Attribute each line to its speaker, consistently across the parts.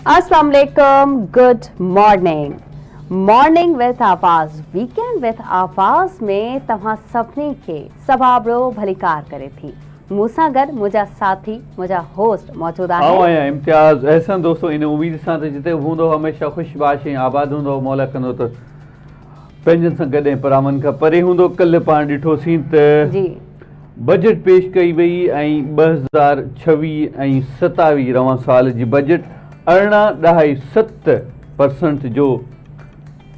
Speaker 1: अस्सलाम वालेकुम, good morning with आवाज़, वीकेंड विथ आवाज़ में तव्हां सभिनी खे सभाबड़ो भलीकार करे थी। मूंसां गॾु मुंहिंजा साथी, मुंहिंजा होस्ट मौजूद
Speaker 2: आहिनि। इम्तियाज़ अहसन दोस्तों, इन उम्मीद सां त जिते हूंदो हमेशह ख़ुशबाश ऐं आबाद हूंदो, मौला कंदो त पंहिंजनि सां गॾु परामन खां परे हूंदो। कल्ह पाण ॾिठोसीं त बजट पेश कई वई ऐं 2026 ऐं 27 रवां साल जी बजट 18.7% जो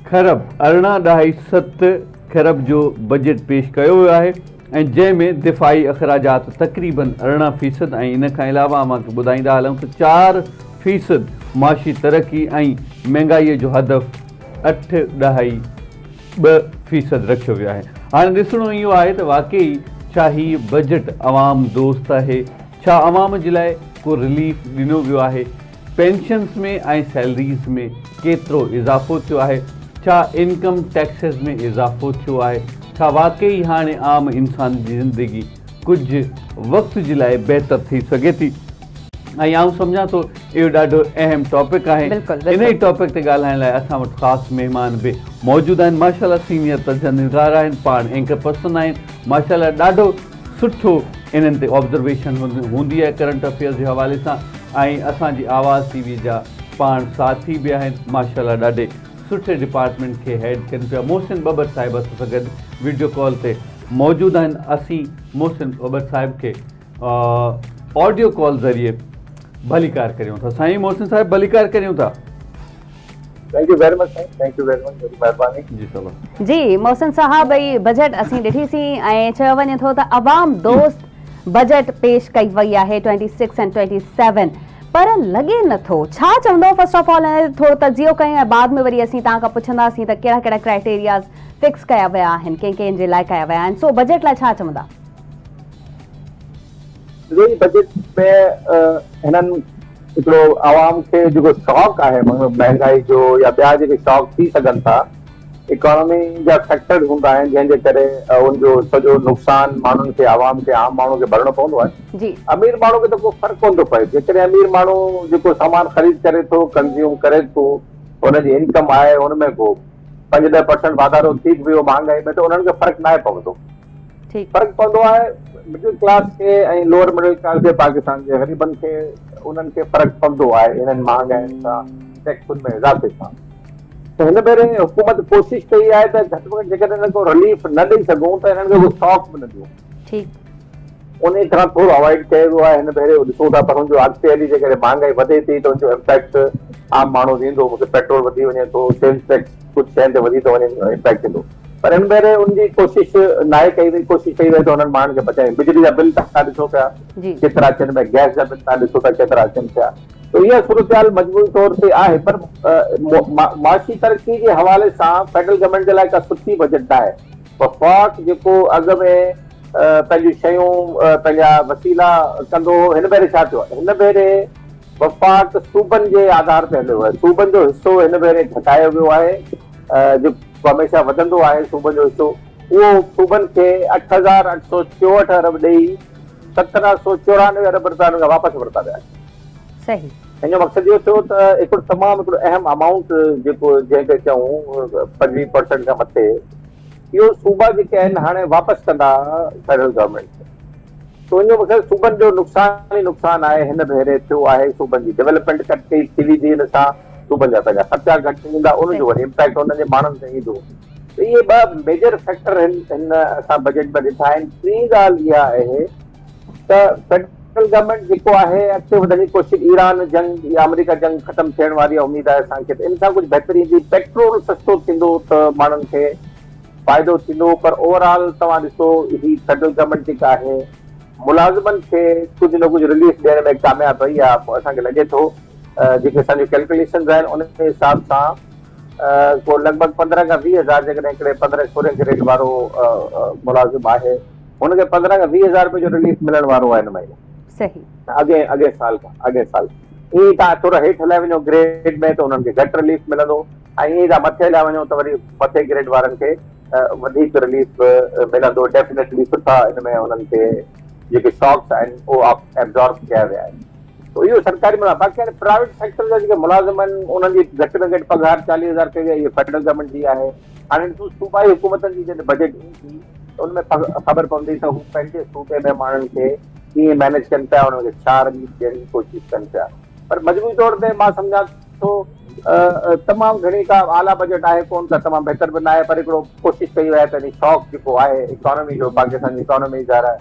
Speaker 2: खरब 18.7 खरब जो बजट पेश कयो वियो आहे ऐं जंहिंमें दिफ़ाई अख़राजात तक़रीबन 18% ऐं इन खां अलावा मां ॿुधाईंदा हलूं त 4% माशी तरक़ी ऐं महांगाईअ जो हदफ़ 8.2% रखियो वियो आहे। हाणे ॾिसणो इहो आहे त वाकई छा हीअ बजट अवाम दोस्त आहे? छा अवाम जे लाइ को रिलीफ ॾिनो वियो आहे? पेंशन्स में ऐं सैलरीज़ में केतिरो इज़ाफ़ो थियो आहे? छा इनकम टैक्सिस में इज़ाफ़ो थियो आहे? छा वाकई हाणे आम इंसान जी ज़िंदगी कुझु वक़्त जे लाइ बहितर थी सघे थी? ऐं आउं सम्झां थो इहो ॾाढो अहम टॉपिक आहे। इन ई टॉपिक ते ॻाल्हाइण लाइ असां वटि ख़ासि महिमान बि मौजूदु आहिनि। माशाल्लाह सीनियर तजनिगार आहिनि, पाण एंकर पर्सन आहिनि। माशाल्लाह ॾाढो सुठो इन्हनि ते ऑब्ज़र्वेशन हूंदी आहे करंट अफेयर्स जे हवाले सां। ऐं असांजी आवाज़ टीवी जा पाण साथी बि आहिनि, माशाल्लाह ॾाढे सुठे डिपार्टमेंट खे हेड कनि पिया। मोहसिन बबर साहिब असां सां गॾु वीडियो कॉल ते मौजूदु आहिनि। असीं मोहसिन बबर साहिब खे ऑडियो कॉल ज़रिए भलीकार करियूं था। साईं मोहसिन साहिब भलीकार करियूं था।
Speaker 3: थैंक यू वेरी मच साईं, थैंक यू वेरी मच, वॾी महिरबानी।
Speaker 1: जी मोहसिन साहब, भई बजट असीं ॾिठीसीं ऐं चयो वञे थो त अवाम दोस्त बजट पेश कई वई आहे 26 ऐं 27, पर लॻे नथो। छा चवंदो फर्स्ट ऑफ ऑल? थोरो तजियो कयूं ऐं बाद में वरी असीं तव्हां खां पुछंदासीं त कहिड़ा कहिड़ा क्राइटेरियाज़ फिक्स कया विया आहिनि, कंहिं जे लाइ कया विया आहिनि। सो बजट लाइ छा चवंदा?
Speaker 3: बजट में हिननि हिकिड़ो आवाम खे जेको शौक़ आहे महांगाई जो या ॿिया जेके शौक़ थी सघनि था, इकोनॉमी जा फैक्टर हूंदा आहिनि जंहिंजे करे उनजो सॼो नुक़सानु माण्हुनि खे, आवाम खे, आम माण्हू खे भरणो पवंदो आहे। अमीर माण्हू खे त को फ़र्क़ु कोन थो पए। जेकॾहिं अमीर माण्हू जेको सामान ख़रीद करे थो, कंज़्यूम करे थो, हुनजी इनकम आहे, हुनमें को 5-10% वाधारो थी वियो महांगाई में, त उन्हनि खे फ़र्क़ु न आहे पवंदो। फ़र्क़ु पवंदो आहे मिडिल क्लास खे ऐं लोअर मिडिल क्लास खे, पाकिस्तान जे ग़रीबनि खे, उन्हनि खे फ़र्क़ु पवंदो आहे इन्हनि महांगाइनि सां, टैक्सुनि में इज़ाफ़े सां। त हिन भेरे हुकूमत कोशिशि कई आहे त घटि में घटि जेकॾहिं हिननि को रिलीफ न ॾेई सघूं त हिननि खे उहो शॉक बि न ॾियूं। उन खां थोरो अवॉइड कयो वियो आहे। हिन भेरे ॾिसूं था पर हुनजो अॻिते हली जेकॾहिं महांगाई वधे थी त हुनजो इम्पैक्ट आम माण्हू ॾींदो। मूंखे पेट्रोल वधी वञे थो, सेल्स टैक्स कुझु शयुनि ते वधी थो वञे, इम्पैक्ट ईंदो। पर हिन भेरे उनजी कोशिशि नाहे कई वई। कोशिशि कई वई त हुननि माण्हुनि खे बचाए। बिजली जा बिल तव्हां ॾिसो पिया केतिरा अचनि पिया, गैस जा बिल तव्हां ॾिसो था केतिरा अचनि पिया। त इहा सूरत मजबूरी तौर ते आहे। पर माशी तरक़ी जे हवाले सां फेडरल गवर्नमेंट जे लाइ का सुठी बजट आहे। वफ़ाक़ जेको अॻ में पंहिंजूं शयूं पंहिंजा वसीला कंदो, हिन भेरे छा थियो आहे? हिन भेरे वफ़ाक़ सूबनि जे आधार ते हलियो आहे। सूबनि जो हिसो हिन भेरे घटायो वियो आहे, जेको हमेशह वधंदो आहे। सूबनि जो हिसो उहो सूबनि खे 8,864 अरब ॾेई 1,794 अरब रुपया हुनखां वापसि वरिता विया।
Speaker 1: सही।
Speaker 3: हिन जो मक़सदु इहो थियो त हिकिड़ो तमामु हिकिड़ो अहम अमाउंट जेको जंहिंखे चऊं 25% खां मथे, इहो सूबा जेके आहिनि हाणे वापसि कंदा फेडरल गवर्नमेंट खे। त हिन जो मक़सदु सूबनि जो नुक़सानु ई नुक़सानु आहे। हिन भेरे थियो आहे सूबनि जी डेवलपमेंट घटि थी वेंदी, हिन सां सूबनि जा पंहिंजा ख़र्चा घटि थींदा, उनजो वरी इम्पैक्ट हुननि जे माण्हुनि ते ईंदो। त इहे ॿ मेजर फैक्टर हिन असां बजट में ॾिठा आहिनि। टी ॻाल्हि इहा आहे त फेडरल गवर्नमेंट जेको आहे अॻिते वधण जी कोशिशि, ईरान जंग या अमेरिका जंग ख़तमु थियण वारी उमेद आहे असांखे, त इन सां कुझु बहितरी ईंदी। पेट्रोल सस्तो थींदो त माण्हुनि खे फ़ाइदो थींदो। पर ओवरऑल तव्हां ॾिसो ही फेडरल गवर्नमेंट जेका आहे मुलाज़िमनि खे कुझु न कुझु रिलीफ ॾियण में कामयाबु रही आहे। पोइ असांखे लॻे थो जेके असांजी कैलकुलेशन्स आहिनि उन हिसाब सां को लॻभॻि 15 खां 20 हज़ार, जेकॾहिं हिकिड़े 15-16 ग्रेड वारो मुलाज़िम आहे हुनखे 15 खां 20 हज़ार रुपए जो रिलीफ मिलण वारो आहे हिन महीने।
Speaker 1: सही।
Speaker 3: अॻे साल ईअं तव्हां थोरो हेठि हलाए वञो ग्रेड में त हुननि खे घटि रिलीफ मिलंदो, ऐं ईअं तव्हां मथे हलिया वञो त वरी मथे ग्रेड वारनि खे वधीक रिलीफ मिलंदो। डेफिनेटली सुठा हिन में हुननि खे जेके शॉक्स आहिनि उहो एब्जॉर्ब कया विया आहिनि। तो इहो सरकारी मुलाज़िम। बाक़ी हाणे प्राइवेट सेक्टर जा जेके मुलाज़िम आहिनि उन्हनि जी घटि में घटि पघार 40,000 कई आहे, इहे फेडरल गवर्नमेंट जी आहे। हाणे ॾिसो सूबाई हुकूमतनि जी जॾहिं बजट ईंदी त उनमें ख़बर पवंदी त हू पंहिंजे सूबे में माण्हुनि खे कीअं मैनेज कनि पिया, उन्हनि खे छा रिलीफ ॾियण जी कोशिशि कनि पिया। पर मजबूरी तौर ते मां सम्झां थो तमामु घणी का आला बजट आहे कोन, का तमामु बहितर बि न आहे, पर हिकिड़ो कोशिशि कई वई आहे त शौक़ जेको आहे इकोनॉमी जो, पाकिस्तान जी इकोनॉमी ज़रा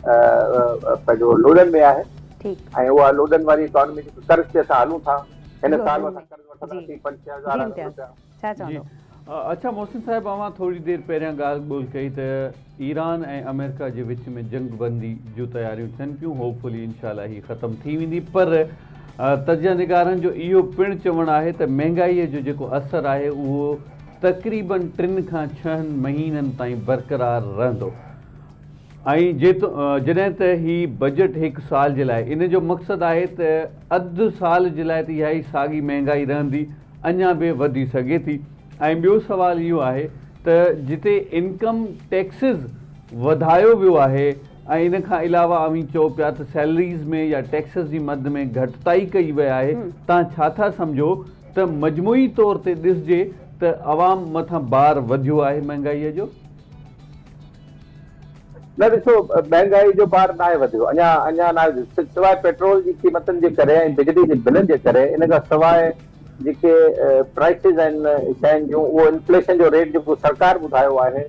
Speaker 3: पंहिंजो लोडनि में आहे
Speaker 1: ठीकु
Speaker 3: ऐं उहा लोडनि वारी इकोनॉमी जेको कर्ज़ ते असां हलूं था, हिन साल
Speaker 1: लोडनि
Speaker 3: असां कर्ज़
Speaker 1: में।
Speaker 3: वठंदासीं
Speaker 1: जी।
Speaker 3: 5,000
Speaker 1: जी इम्तियाज़,
Speaker 3: रुपया।
Speaker 1: छा
Speaker 2: जी
Speaker 1: चवंदो?
Speaker 2: अच्छा मोहसिन साहिब, अवां थोरी देरि पहिरियां ॻाल्हि ॿोल कई त ईरान ऐं अमेरिका जे विच में जंग बंदी जूं तयारियूं थियनि पियूं, होपफुली इनशाला ही ख़तमु थी वेंदी। पर तजनिगारनि जो इहो पिणु चवणु आहे त महांगाईअ जो जेको असरु आहे उहो तक़रीबन 3 खां 6 महीननि ताईं बरक़रार रहंदो। ऐं जॾहिं त ही बजट 1 साल जे लाइ, इन जो मक़सदु आहे त अधु साल जे लाइ त इहा ई साॻी महांगाई रहंदी, अञा बि वधी सघे थी। ऐं ॿियो सुवालु इहो आहे त जिते इनकम टैक्सिस वधायो वियो आहे ऐं इन खां अलावा अवी चओ पिया त सैलरीज़ में या टैक्सिस जी मद में घटिताई कई वई आहे, तव्हां छा था सम्झो त मजमूई तौर ते ॾिसजे त अवाम मथां भार वधियो आहे महांगाईअ जो?
Speaker 3: न ॾिसो, महांगाई जो भार न आहे वधियो, अञा न आहे, सवाइ पेट्रोल जी क़ीमतनि जे करे ऐं बिजली जे बिलनि जे करे। इन खां सवाइ जेके प्राइसिस आहिनि शयुनि जूं, उहो इन्फ्लेशन जो रेट जेको सरकार ॿुधायो आहे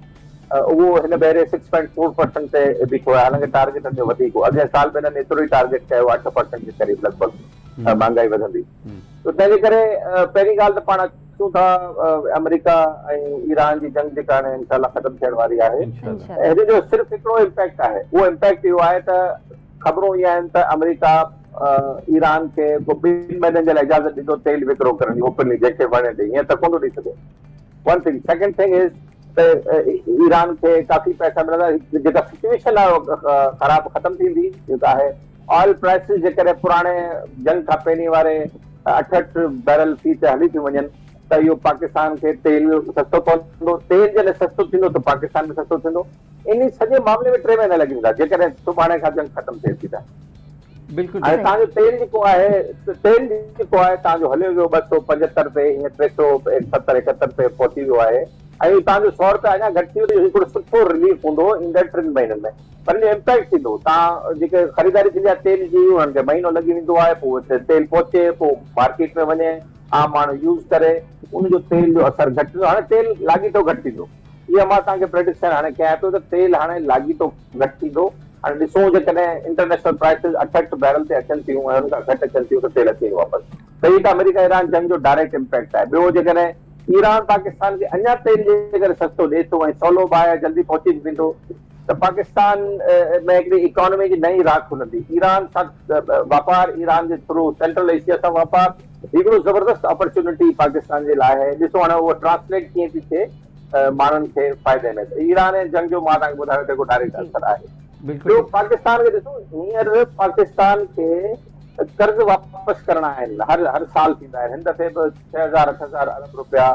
Speaker 3: उहो हिन भेरे 6.4% ते बीठो आहे, हालांकि टारगेट जो वधीक हो। अॻिले साल में हिननि एतिरो ई टारगेट कयो, 8% जे क़रीब लॻभॻि महांगाई वधंदी। त तंहिंजे करे पहिरीं ॻाल्हि त पाण अचूं था अमेरिका ऐं ईरान जी जंग जेका हाणे इनशाला ख़तमु थियण वारी आहे, हिन जो सिर्फ़ु हिकिड़ो इम्पैक्ट आहे। उहो इम्पैक्ट इहो आहे त ख़बरूं इहे आहिनि त अमेरिका ईरान खे 2 महीननि जे लाइ इजाज़त ॾिनो तेल विकिरो करण जी, ओपनली जंहिंखे वणे ॾे, हीअं त कोन ॾेई सघे। One thing. Second thing is त ईरान खे काफ़ी पैसा मिलंदा, जेका सिचुएशन आहे ख़राब ख़तमु थींदी, जेका आहे ऑयल प्राइसिस जे करे पुराणे जंग खां पहिरीं वारे 68 बैरल फी ते हली थियूं वञनि, त इहो पाकिस्तान खे तेल सस्तो पवंदो। तेल जॾहिं सस्तो थींदो त पाकिस्तान में सस्तो थींदो। इन सॼे मामले में 3 महीना लॻी वेंदा जेकॾहिं सुभाणे खां जंग ख़तमु थिए थी त।
Speaker 2: बिल्कुलु।
Speaker 3: हाणे तव्हांजो तेल जेको आहे तव्हांजो हलियो वियो 275 ते, हीअं 370 71 ते पहुची वियो आहे, ऐं तव्हांजो 100 रुपया अञा घटि थी वियो। हिकिड़ो सुठो रिलीफ हूंदो ईंदड़ 3 महीननि में, पर इनजो इम्पैक्ट थींदो। तव्हां जेके ख़रीदारी थींदी आहे तेल जी, उन्हनि खे महीनो लॻी वेंदो आहे, पोइ तेल पहुचे, पोइ मार्केट में वञे, आम माण्हू यूज़ करे, उनजो तेल जो असरु घटि थींदो। हाणे तेल लाॻीतो घटि थींदो, इहा मां तव्हांखे प्रेडिक्शन हाणे कयां थो त तेल हाणे लाॻीतो घटि थींदो। हाणे ॾिसूं जेकॾहिं इंटरनेशनल प्राइसिस 68 बैरल ते अचनि थियूं ऐं हुन खां घटि अचनि थियूं त तेल अचे वापसि, त हीअ त अमेरिका ईरान जंग जो डायरेक्ट इम्पैक्ट आहे। ॿियो जेकॾहिं ईरान पाकिस्तान खे अञा तेल जे करे सस्तो ॾिए थो ऐं सवलो आहे, जल्दी पहुची वेंदो, त पाकिस्तान में हिकिड़ी इकोनॉमी जी नई राख खुलंदी। ईरान सां वापारु, ईरान जे थ्रू सेंट्रल एशिया सां वापारु हिकिड़ो ज़बरदस्त अपॉर्चुनिटी पाकिस्तान जे लाइ आहे। ॾिसो हाणे उहो ट्रांसलेट कीअं थी थिए माण्हुनि खे फ़ाइदे में। ईरान ऐं जंग जो मां तव्हांखे ॿुधायो त हिकिड़ो डायरेक्ट असरु आहे। ॿियो पाकिस्तान खे ॾिसो, हींअर पाकिस्तान खे कर्ज़ वापसि करणा आहिनि, हर साल थींदा आहिनि। हिन दफ़े बि 6,000 8,000 अरब रुपया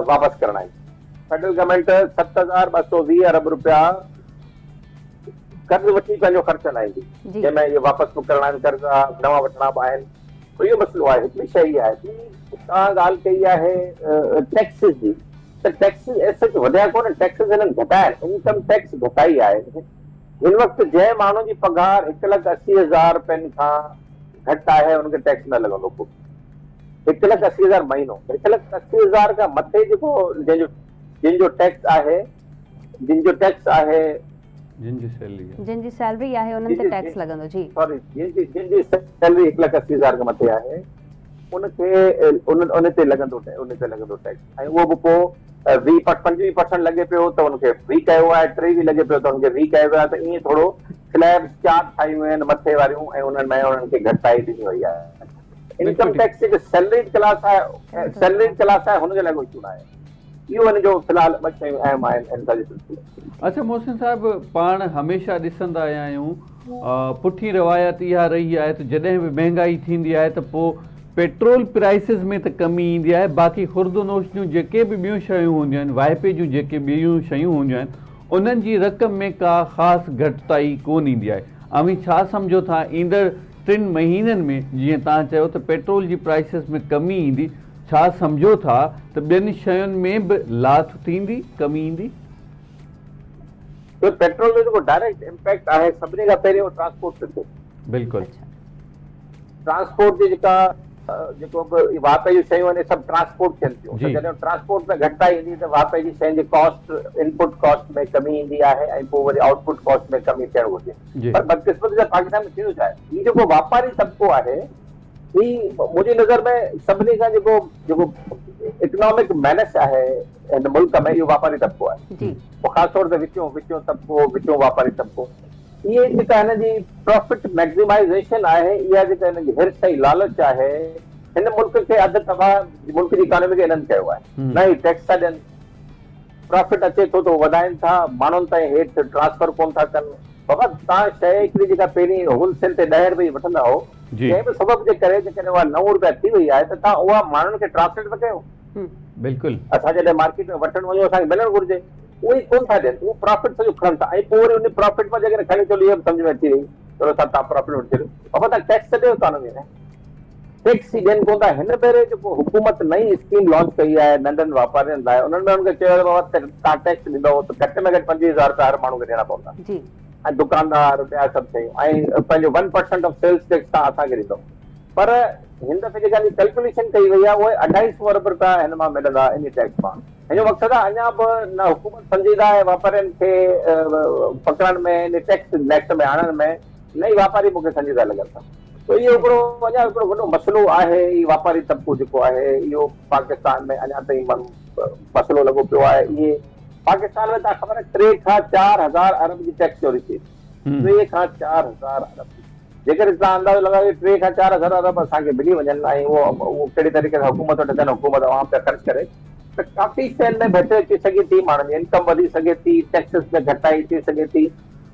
Speaker 3: वापसि करणा आहिनि। फेडरल गवर्नमेंट 7,220 अरब रुपया कर्ज़ वठी पंहिंजो ख़र्च हलाईंदी, जंहिंमें इहे वापसि बि करणा आहिनि कर्ज़, नवां वठिणा बि आहिनि। त इहो मसइलो आहे। हिकिड़ी शइ इहा आहे कि तव्हां ॻाल्हि कई आहे टैक्सिस जी, त टैक्सिस एसेट वधिया कोन, टैक्सिस हिननि घटाया आहिनि, इनकम टैक्स घटाई आहे। हिन वक़्तु जंहिं माण्हू जी पघार 1,80,000 रुपयनि खां घटि आहे हुनखे टैक्स न लॻंदो को। 1,80,000 महीनो, 1,80,000 खां मथे जेको जिन जो टैक्स आहे, जिन जी
Speaker 1: सैलरी आहे उन्हनि ते टैक्स लॻंदो। जी
Speaker 3: सॉरी, जिन जी सैलरी 1,80,000 खां मथे आहे उनखे उन ते लॻंदो टैक्स। ऐं उहो बि पोइ 25% लॻे पियो त उनखे फ्री कयो आहे, 3 बि लॻे पियो त उनखे फ्री कयो आहे। त ईअं थोरो स्लैब्स 4 ठाहियूं आहिनि मथे वारियूं ऐं उन्हनि में उन्हनि खे घटाई ॾिनी वई आहे। इनकम टैक्स जेके सैलरीड क्लास आहे हुनजे लाइ कोई इशू न आहे। इहो हिन जो फ़िलहाल ॿ शयूं अहम आहिनि।
Speaker 2: अच्छा मोहसिन साहिबु, पाण हमेशह ॾिसंदा आया आहियूं पुठी रवायत इहा रही आहे त जॾहिं बि महांगाई थींदी आहे त पोइ पेट्रोल प्राइसिस में त कमी ईंदी आहे, बाक़ी खुर्दनोश जूं जेके बि ॿियूं शयूं हूंदियूं आहिनि, वाइपे जूं जेके ॿियूं शयूं हूंदियूं आहिनि, उन्हनि जी रक़म में का ख़ासि घटिताई कोन ईंदी आहे। अवी छा सम्झो था ईंदड़ 3 महीननि में जीअं तव्हां चयो त पेट्रोल जी प्राइसिस में कमी ईंदी, छा सम्झो था त ॿियनि शयुनि में बि लाथ थींदी, कमी ईंदी?
Speaker 3: तो पेट्रोल में जेको डायरेक्ट इम्पैक्ट आहे सभिनी खां पहिरियों ट्रांसपोर्ट ते थियो।
Speaker 2: बिल्कुलु।
Speaker 3: ट्रांसपोर्ट जी जेको बि वापे जी शयूं आहिनि सभु ट्रांसपोर्ट थियनि थियूं,
Speaker 2: जी।
Speaker 3: जॾहिं ट्रांसपोर्ट में घटिताई ईंदी त वापे जी शयुनि जी कॉस्ट, इनपुट कॉस्ट में कमी ईंदी आहे ऐं पोइ वरी आउटपुट कॉस्ट में कमी थियणु
Speaker 2: जी।
Speaker 3: घुरिजे। पर बदकिस्मती सां पाकिस्तान में थींदो छा आहे, हीउ जेको वापारी तबिको आहे ही मुंहिंजी नज़र में सभिनी खां जेको इकोनॉमिक मैनेस आहे हिन मुल्क में, इहो वापारी तबिको आहे।
Speaker 1: जी
Speaker 3: ख़ासि तौर ते विचों तबिको, विचों वापारी तबिको, इहे जेका हिन जी प्रॉफिट मैक्सिमाइज़ेशन आहे, इहा जेका हिन जी हिर्स ऐं लालच आहे, हिन मुल्क खे अधु तबाह मुल्क जी इकोनॉमी खे इन्हनि कयो आहे। न ई टैक्स था ॾियनि, प्रॉफिट अचे थो त वधाइनि था, माण्हुनि ताईं हेठि ट्रांसफर कोन था कनि। बाबा तव्हां शइ हिकिड़ी जेका पहिरीं होलसेल ते 10 रुपए वठंदा हो, कंहिं बि सबब जे करे जेकॾहिं उहा 9 रुपया थी वई आहे त तव्हां उहा माण्हुनि खे ट्रांसलेट था कयो।
Speaker 2: बिल्कुलु।
Speaker 3: असां जॾहिं मार्केट में वठणु वञूं असांखे मिलणु घुरिजे, उहे ई कोन था ॾियनि, उहो प्रॉफिट सॼो खणनि था ऐं पोइ वरी उन प्रॉफिट मां जेकॾहिं खणी चलो, इहो बि सम्झ में अची वई, चलो तव्हां प्रॉफिट वठी छॾियो। बाबा तव्हां टैक्स ॾियो था हुन में, टैक्स ई ॾियनि कोन था। हिन भेरे जेको हुकूमत नई स्कीम लॉन्च कई आहे नंढनि वापारियुनि लाइ, उन्हनि में हुनखे चयो बाबा तव्हां टैक्स ॾींदव त घटि में घटि 25,000 रुपया हर माण्हू खे ॾियणा पवंदा,
Speaker 1: जी
Speaker 3: ऐं दुकानदार ॿिया सभु शयूं, ऐं पंहिंजो 1% ऑफ सेल्स टैक्स तव्हां असांखे ॾींदव। पर हिन दफ़े जेका कैलकुलेशन कई वई आहे, उहे 250 अरब रुपया हिन मां मिलंदा इन टैक्स मां। हिन जो मक़सदु आहे अञा बि न हुकूमत संजीदा आहे वापारियुनि खे पकड़ण में, इन टैक्स नेक्ट में आणण में, न ई वापारी मूंखे संजीदा लॻनि था। तो इहो अञा हिकिड़ो वॾो मसइलो आहे, ई वापारी तबिको जेको आहे इहो पाकिस्तान में अञा ताईं मसइलो लॻो पियो आहे। इहे पाकिस्तान में तव्हां ख़बर आहे 3 खां 4 हज़ार अरब जी टैक्स चोरी थी, 3 खां 4 हज़ार अरब। जेकॾहिं तव्हां अंदाज़ो लॻायो 3 खां 4 हज़ार अरब असांखे मिली वञनि ऐं उहो कहिड़े तरीक़े सां हुकूमत वटि अचनि, हुकूमत आवाम ते ख़र्च करे, त काफ़ी शयुनि में बहितरी अची सघे थी, माण्हुनि जी इनकम वधी सघे थी, टैक्सिस में घटाई थी सघे थी,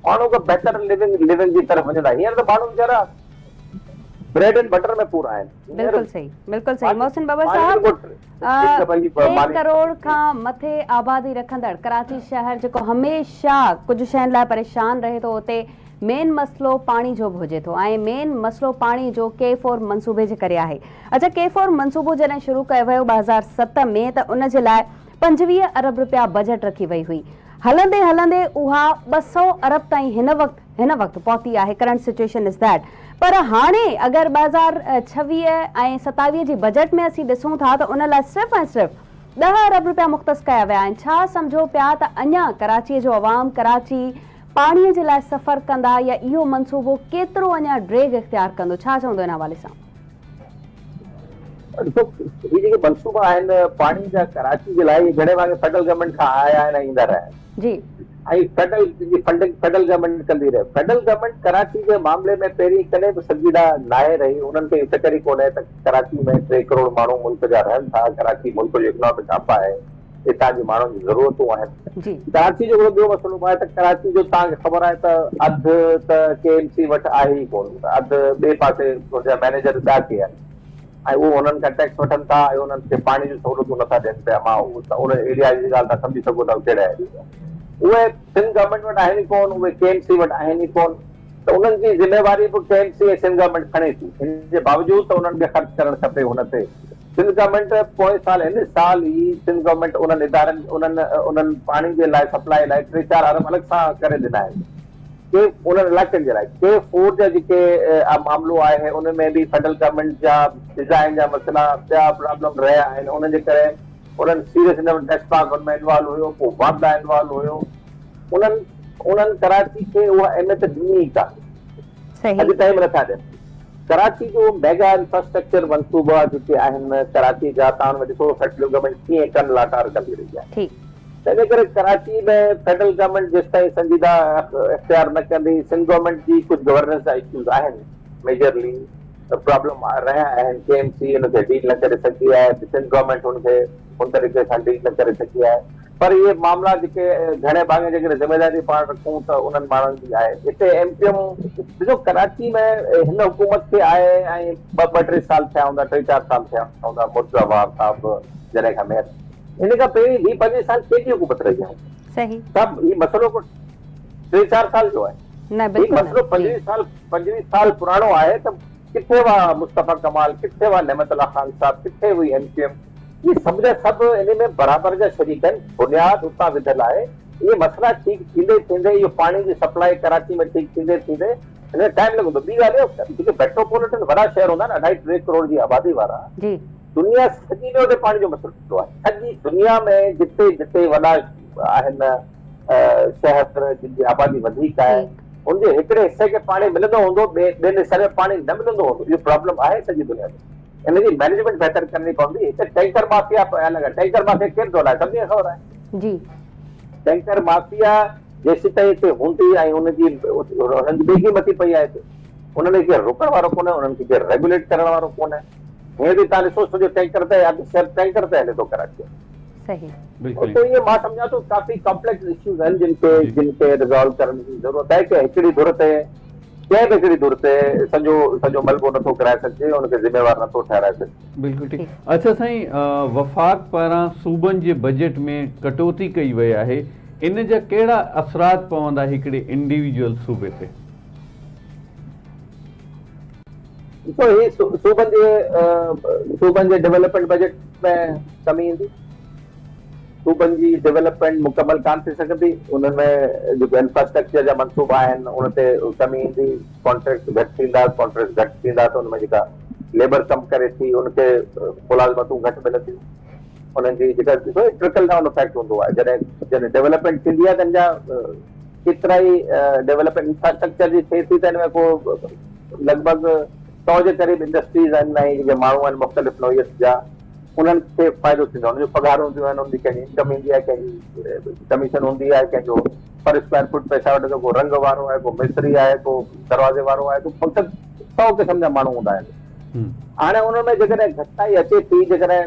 Speaker 3: माण्हू खे बहितर लिविंग जी तरफ़ वञंदा। हींअर त माण्हू वीचारा ब्रेड एंड बटर में पूरा आहिनि।
Speaker 1: बिल्कुलु सही, बिल्कुलु सही। मोहसिन बाबर साहब, 1 करोड़ खां मथे आबादी रखंदड़ कराची शहर जेको हमेशह कुझु शयुनि लाइ परेशान रहे थो, उते मेन मसइलो पाणी जो बि हुजे थो ऐं मेन मसइलो पाणी जो K4 मंसूबे जे करे आहे। अच्छा, K4 मंसूबो जॾहिं शुरू कयो वियो 2007 में, त उन जे लाइ 25 अरब रुपया बजट रखी वई हुई। हलंदे हलंदे उहा 200 अरब ताईं हिन वक़्तु पहुती आहे। Current situation is that. पर हाणे अगरि 2026 ऐं 27 जी बजट में असीं ॾिसूं था त उन लाइ सिर्फ़ु ऐं सिर्फ़ु 10 अरब रुपया मुख़्तस कया विया आहिनि। छा सम्झो पिया त अञा कराचीअ जो अवाम कराची पाणीअ जे लाइ सफ़र कंदा, या इहो मंसूबो केतिरो अञा ड्रेग इख्तियार कंदो? छा चवंदो इन हवाले सां?
Speaker 3: ॾिसो, ही जेके मंसूबा आहिनि पाणी जा कराची जे लाइ, घणे भाङे फेडरल गवर्नमेंट खां आया आहिनि ऐं ईंदा रहिया आहिनि
Speaker 1: जी,
Speaker 3: ऐं फेडरल जी फंडिंग फेडरल गवर्नमेंट कंदी रहे। फेडरल गवर्नमेंट कराची जे मामले में पहिरीं कॾहिं बि संजीदा नाहे रही। उन्हनि खे फिकर ई कोन्हे त कराची में 3 करोड़ माण्हू मुल्क जा रहनि था, कराची मुल्क जो इकोनॉमिक हब आहे, हितां जे माण्हुनि जी ज़रूरतूं आहिनि। कराची जो ॿियो मसइलो आहे त कराची जो तव्हांखे ख़बर आहे त अधु त KMC वटि आहे ई कोन, अधु ॿिए पासे हुनजा मैनेजर ॿिया के आहिनि ऐं उहो हुननि खां टैक्स वठनि था ऐं हुननि खे पाणी जूं सहूलियतूं नथा ॾियनि पिया। मां उन एरिया जी ॻाल्हि तव्हां सम्झी सघो था कहिड़ा एरिया उहे सिंध गवर्नमेंट वटि आहिनि ई कोन, उहे KMC वटि आहिनि ई कोन, त उन्हनि जी ज़िम्मेवारी बि KMC ऐं सिंध गवर्नमेंट खणे थी। हिन जे बावजूदि त उन्हनि खे ख़र्च करणु खपे हुन ते। सिंध गवर्नमेंट पोएं साल, हिन साल ई सिंध गवर्नमेंट उन्हनि इदारनि उन्हनि पाणी जे लाइ सप्लाई लाइ 3-4 अरब अलॻि सां करे ॾिना आहिनि के उन्हनि इलाइक़नि जे लाइ। K4 जा जेके मामिलो आहे उन में बि फेडरल गवर्नमेंट जा डिज़ाइन जा मसइला ॿिया प्रॉब्लम रहिया आहिनि। उन जे करे उन्हनि सीरियस हिन डेस्कटॉप में इन्वॉल्व हुयो, पोइ वापदा इन्वॉल्व हुयो। उन्हनि कराची खे उहा अहमियत ॾिनी ई कान्हे, अॼु ताईं नथा ॾियनि। कराची जो मेगा इंफ्रास्ट्रक्चर मंसूबा जेके आहिनि कराची जा, तव्हां हुन में ॾिसो फेडरल गवर्नमेंट कीअं कनि लाटार कंदी रही आहे। तंहिंजे करे कराची में फेडरल गवर्नमेंट जेसि ताईं संजीदा इख्तियार न कंदी, सिंध गवर्नमेंट जी कुझु गवर्नेंस जा इश्यूज़ आहिनि, मेजरली प्रॉब्लम रहिया आहिनि। KMC हुनखे डील न करे सघी आहे, सिंध गवर्नमेंट हुनखे हुन तरीक़े सां डील न करे सघी आहे। पर इहे मामला जेके घणे भाङे जेकॾहिं ज़िम्मेदारी पाण रखूं त उन्हनि माण्हुनि जी आहे। हिते MPM ॾिसो कराची में हिन हुकूमत खे आहे ऐं 2-3 साल थिया हूंदा, 3-4 साल थिया हूंदा मुर्तज़ा अवाब साहब जॾहिं खां मेयर। हिन खां पहिरीं 20-25 साल केतिरी हुकूमत रही आहे? सही, सभु ही मसइलो को 3-4 साल जो आहे।
Speaker 1: न
Speaker 3: ही
Speaker 1: बिल्कुलु
Speaker 3: मसइलो
Speaker 1: न, जी।
Speaker 3: 25 साल पुराणो आहे त किथे हुआ मुस्तफ़ा कमाल, किथे हुआ नेमतुल्ला ख़ान साहब, किथे हुई MQM? ये सब जा सब इन में बराबर जा शरीक आहिनि, बुनियाद उतां विधल आहे। ये मसला ठीक थींदे थींदे, इहो पाणी जी सप्लाई कराची में ठीक थींदे थींदे हिन टाइम लॻंदो। ॿी ॻाल्हि जेके मेट्रोपॉलिटन वॾा शहर हूंदा न, 2.5-3 करोड़ जी आबादी वारा,
Speaker 1: जी
Speaker 3: दुनिया सॼी में उते पाणी जो मसइलो थींदो आहे। सॼी दुनिया में जिते जिते वॾा आहिनि शहर जिन जी आबादी वधीक आहे, उनजे हिकिड़े हिसे खे पाणी मिलंदो हूंदो, ॿियनि हिस्से में पाणी न मिलंदो हूंदो। इहो प्रॉब्लम आहे सॼी दुनिया में। इनजी मैनेजमेंट बहितर करणी पवंदी। हिते टैंकर माफिया टैंकर माफिया केरु थो हलाए, सभिनी खे ख़बर आहे।
Speaker 1: जी
Speaker 3: टैंकर माफिया जेसि ताईं हिते हूंदी ऐं हुनजी ॿेगी मथी पई आहे हिते, उन्हनि खे रोकण वारो कोन्हे, उन्हनि खे केरु रेगुलेट करण वारो कोन्हे। हीअं बि तव्हां ॾिसो, सॼो टैंकर ते टैंकर ते हले थो कराची।
Speaker 1: सही
Speaker 2: बिल्कुलु
Speaker 3: तो ये मां सम्झां थो काफ़ी कॉम्प्लेक्स इश्यूज़ आहिनि जिनखे रिज़ॉल्व करण जी ज़रूरत आहे। कि हिकिड़ी धुर ते कंहिं बि हिकिड़ी धुर ते सॼो मलबो नथो कराए सघिजे, हुनखे ज़िम्मेवार नथो ठहिराए सघिजे।
Speaker 2: बिल्कुलु ठीकु। अच्छा साईं, वफ़ाक़ पारां सूबनि जे बजट में कटौती कई वई आहे, इन जा कहिड़ा असरात पवंदा हिकिड़े इंडिविजुअल सूबे ते?
Speaker 3: ॾिसो, ही सूबनि जे डेवलपमेंट बजट में कमी ईंदी। सूबनि जी डेवलपमेंट मुकमल कान थी सघंदी। उन्हनि में जेको इंफ्रास्ट्रक्चर जा मनसूबा आहिनि उन ते कमी ईंदी। कॉन्ट्रैक्ट घटि थींदा, कॉन्ट्रैक्ट घटि थींदा त उनमें जेका लेबर कमु करे थी उनखे मुलाज़मतूं घटि मिलंदियूं। उन्हनि जी जेका ॾिसो ट्रिकल डाउन इफेक्ट हूंदो आहे। जॾहिं डेवलपमेंट थींदी आहे त जा केतिरा ई डेवलपमेंट इंफ्रास्ट्रक्चर जी थिए थी त हिन में को लॻभॻि 100 जे क़रीब इंडस्ट्रीज़ आहिनि ऐं जेके माण्हू आहिनि मुख़्तलिफ़ नौइयत जा, उन्हनि खे फ़ाइदो थींदो आहे। उनजो पघार हूंदियूं आहिनि, उनजी कंहिंजी इनकम ईंदी आहे, कंहिंजी कमीशन हूंदी आहे, कंहिंजो पर स्क्वायर फुट पैसा वठंदो, को रंग वारो आहे, को मिस्त्री आहे, को दरवाज़े वारो आहे, को मक़सदु 100 क़िस्म जा माण्हू हूंदा आहिनि। हाणे उन्हनि में जेकॾहिं घटिताई अचे थी, जेकॾहिं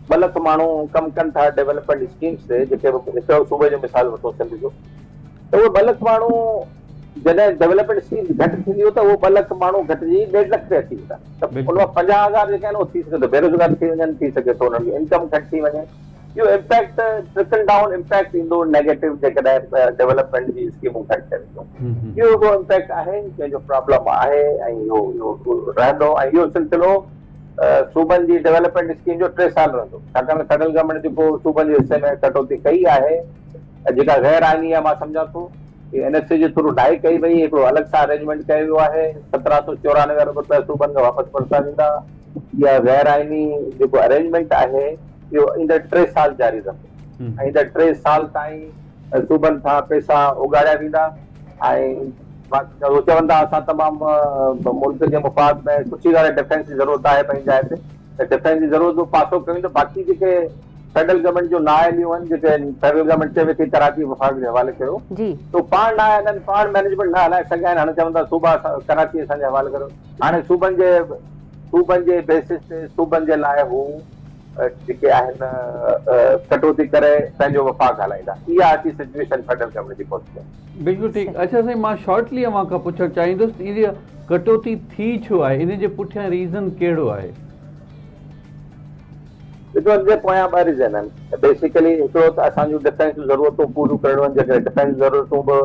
Speaker 3: 2 लख माण्हू कमु कनि था डेवलपमेंट स्कीम्स ते, जेके हिकिड़ो सूबे जो मिसाल वठो सिंध जो, त उहे 2 लख माण्हू जॾहिं डेवलपमेंट स्कीम घटि थींदियूं त उहो 2 लख माण्हू घटिजी 1.5 लख ते अची वेंदा। त उन 50,000 जेके आहिनि उहो थी सघे थो बेरोज़गार थी वञनि, थी सघे थो उन्हनि जी इनकम घटि थी वञे। इहो इम्पैक्ट ट्रिकल डाउन इम्पैक्ट ईंदो नेगेटिव जेकॾहिं डेवलपमेंट जी स्कीमूं घटि थियनि। इहो हिकिड़ो इम्पैक्ट आहे, जंहिंजो प्रॉब्लम आहे ऐं इहो रहंदो। ऐं इहो सिलसिलो सूबनि जी डेवलपमेंट स्कीम जो 3 साल रहंदो। छाकाणि फेडरल गवर्नमेंट जेको सूबनि जे हिसे में कटौती कई आहे, जेका गैर आइनी आहे, मां सम्झां थो NFC जे थ्रू डाई कई वई, हिकिड़ो अलॻि सां अरेंजमेंट कयो वियो आहे। 1794 अरब रुपया सूबनि खां वापसि पड़ता वेंदा। इहा गैर आइनी जेको अरेंजमेंट आहे इहो ईंदड़ 3 साल जारी रहंदो ऐं ईंदड़ 3 साल ताईं सूबनि खां पैसा उगाड़िया वेंदा। ऐं चवनि था असां तमामु मुल्क जे मुफ़ाद में कुझु ॻाल्हि डिफेंस जी ज़रूरत आहे पंहिंजी जाइ ते, त डिफेंस जी ज़रूरत पासो कयूं। त बाक़ी जेके फेडरल गवर्नमेंट जो नाइलियूं आहिनि, जेके फेडरल गवर्नमेंट चवे थी कराची वफ़ाक़ जे हवाले कयो, तो पाण न आहिनि, पाण मैनेजमेंट न हलाए सघिया आहिनि। हाणे चवंदा सूबा कराची असांजे हवाले करो। हाणे सूबनि जे बेसिस ते सूबनि जे लाइ हू जेके आहिनि कटौती करे पंहिंजो वफ़ाक़ हलाईंदा। इहा अची सिचुएशन फेडरल गवर्नमेंट जी पहुची आहे।
Speaker 2: बिल्कुलु ठीकु। अच्छा साईं, मां शॉर्टली अव्हां खां पुछणु चाहींदुसि, इहा कटौती थी छो आहे, इन जे पुठियां रीज़न कहिड़ो आहे?
Speaker 3: ॾिसो, हिन जे पोयां 2 रीज़न आहिनि। बेसिकली हिकिड़ो त असांजूं डिफेंस जूं ज़रूरतूं पूरियूं करणियूं आहिनि। जेकॾहिं डिफेंस ज़रूरतूं बि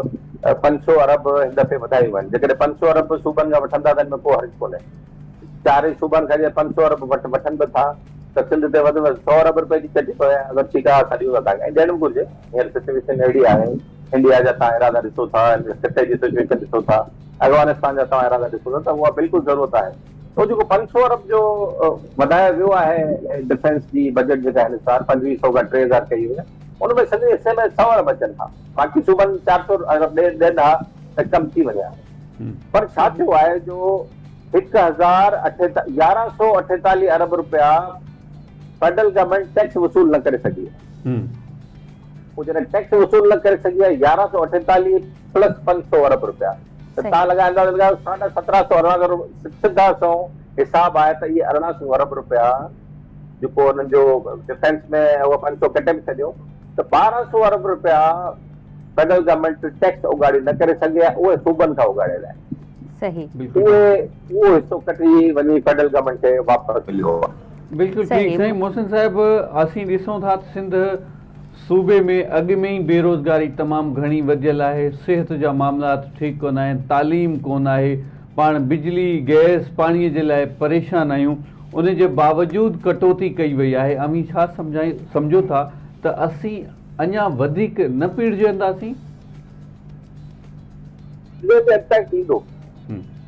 Speaker 3: 500 अरब हिन दफ़े वधायूं आहिनि। जेकॾहिं 500 अरब सूबनि खां वठंदा त हिन में को हर्ज कोन्हे। 4 सूबनि खां 500 अरब वठनि बि था त सिंध ते वधि में वधि 100 अरब रुपए जी चटी पए। अगरि ठीकु आहे, असां ॾियूं था ऐं ॾियणु बि घुरिजे। हींअर सिचुएशन अहिड़ी आहे, इंडिया जा तव्हां इरादा ॾिसो था, खिते जी सिचुएशन ॾिसो था, अफ़गानिस्तान जा तव्हां इरादा ॾिसो था, त उहा बिल्कुलु ज़रूरत आहे। तो जेको 500 अरब जो वधायो वियो आहे डिफेंस जी बजट जेका अनुसार 2500 खां 3000 कई हुई, उनमें सॼे हिसे में 100 अरब अचनि था। बाक़ी सूबनि 400 अरब ॾियनि हा त कम थी वञे। पर छा थियो आहे जो 1148 अरब रुपया फेडरल गवर्नमेंट टैक्स वसूल न करे सघी आहे। वो जॾहिं टैक्स वसूल न करे सघी आहे 1148 प्लस 500 अरब रुपया, त तव्हां लॻाईंदा 1700 सिधा 100 हिसाब आहे त इहे 1800 अरब रुपया जेको हुननि जो डिफेंस में उहो 500 कटे बि छॾियो त 1200 अरब रुपया फेडरल गवर्नमेंट टैक्स उगाड़ी न करे सघे आहे, उहे सूबनि खां उगाड़ियल आहे।
Speaker 1: सही,
Speaker 3: उहो हिसो कटिजी वञी फेडरल गवर्नमेंट खे वापसि मिलियो आहे।
Speaker 2: बिल्कुलु ठीकु। साईं मोहसिन साहिब, असीं ॾिसूं था त सिंध सूबे में अॻु में ई बेरोज़गारी तमामु घणी वधियल आहे, सिहत जा मामलात ठीकु कोन आहिनि, तालीम कोन आहे, पाण बिजली गैस पाणीअ जे लाइ परेशान आहियूं, उन जे बावजूदु कटौती कई वई आहे। अमी छा सम्झो था त असीं अञा वधीक न पीड़जंदासीं?
Speaker 3: इम्पैक्ट ईंदो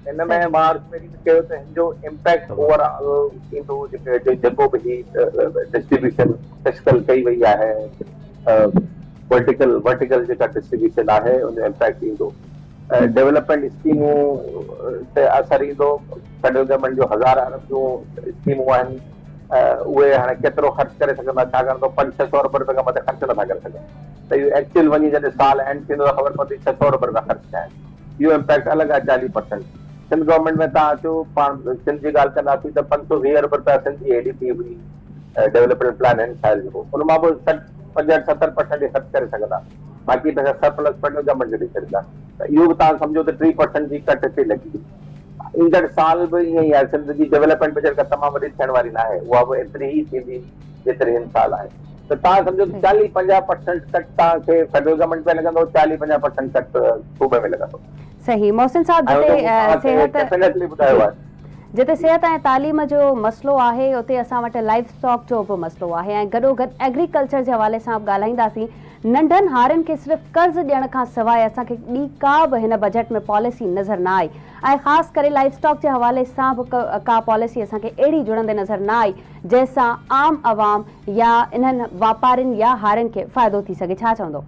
Speaker 3: हिन में मार्च में कयो त हिन जो इम्पैक्ट ओवरऑल ईंदो, जेको बि डिस्ट्रीब्यूशन फिस्कल कई वई आहे, वर्टिकल जेका डिस्ट्रीब्यूशन आहे उन जो इम्पैक्ट ईंदो। डेवलपमेंट स्कीमूं ते असर ईंदो। फेडरल गवर्नमेंट जो 1000 अरब जूं स्कीमूं आहिनि, उहे हाणे केतिरो ख़र्च करे सघंदा, छाकाणि त 500-600 अरब रुपए खां मथे ख़र्च नथा करे सघनि, त इहो एक्चुअल वञी जॾहिं साल एंड थींदो त ख़बर पवंदी 600 अरब रुपया ख़र्च कया आहिनि। इहो इम्पैक्ट अलॻि आहे 40%। सिंध गवर्नमेंट में तव्हां अचो, पाण सिंध जी ॻाल्हि कंदासीं त 520 अरब रुपया सिंध जी एडीपी हुई, डेवलपमेंट प्लान आहिनि साल जो, उन मां पोइ 65-70% ख़र्च करे सघंदा, बाक़ी पैसा सरप्लस फेडरल गवर्नमेंट जो ॾेई छॾींदा। त इहो बि तव्हां सम्झो त 3% जी कट हिते लॻी। ईंदड़ साल बि ईअं ई आहे, सिंध जी डेवलपमेंट बजट का तमामु वॾी थियण वारी न आहे, उहा बि एतिरी ई थींदी जेतिरी हिन साल आहे। त तव्हां सम्झो 40-50% कट तव्हांखे फेडरल गवर्नमेंट में लॻंदो, 40-50% कट सूबे में लॻंदो।
Speaker 1: सही। मोहसिन साहब, जिते सिहत ऐं तालीम जो मसलो आहे उते असां वटि लाइफ स्टॉक जो बि मसलो आहे, ऐं गॾोगॾु एग्रीकल्चर जे हवाले सां बि ॻाल्हाईंदासीं। नंढनि हारियुनि खे सिर्फ़ु कर्ज़ ॾियण खां सवाइ असांखे ॿी का बि हिन बजट में पॉलिसी नज़र न आई, ऐं ख़ासि करे लाइफ स्टॉक जे हवाले सां बि का पॉलिसी असांखे अहिड़ी जुड़ंदे नज़र न आई जंहिंसां आम आवाम या इन्हनि वापारियुनि या हारियुनि खे फ़ाइदो थी सघे। छा चवंदो?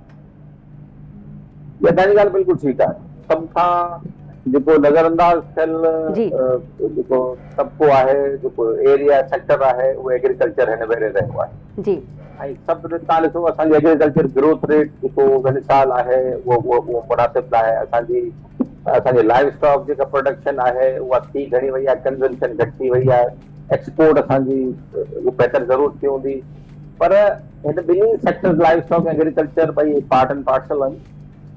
Speaker 3: तव्हांजी ॻाल्हि बिल्कुलु ठीकु आहे। सभ खां जेको नज़रअंदाज थियल जेको तबिको आहे, जेको एरिया सेक्टर आहे, उहो एग्रीकल्चर हिन भेरे रहियो आहे जी। ऐं सभु तव्हां ॾिसो, असांजी एग्रीकल्चर ग्रोथ रेट जेको हिन साल आहे उहो मुनासिब न आहे। असांजी लाइफ स्टॉक जेका प्रोडक्शन आहे उहा थी घणी वई आहे, कंज़म्पशन घटि थी वई आहे, एक्सपोर्ट असांजी बहितर ज़रूर थी हूंदी, पर हिन ॿिन्ही सेक्टर लाइफ स्टॉक एग्रीकल्चर ॿई पार्ट एंड पार्सल आहिनि।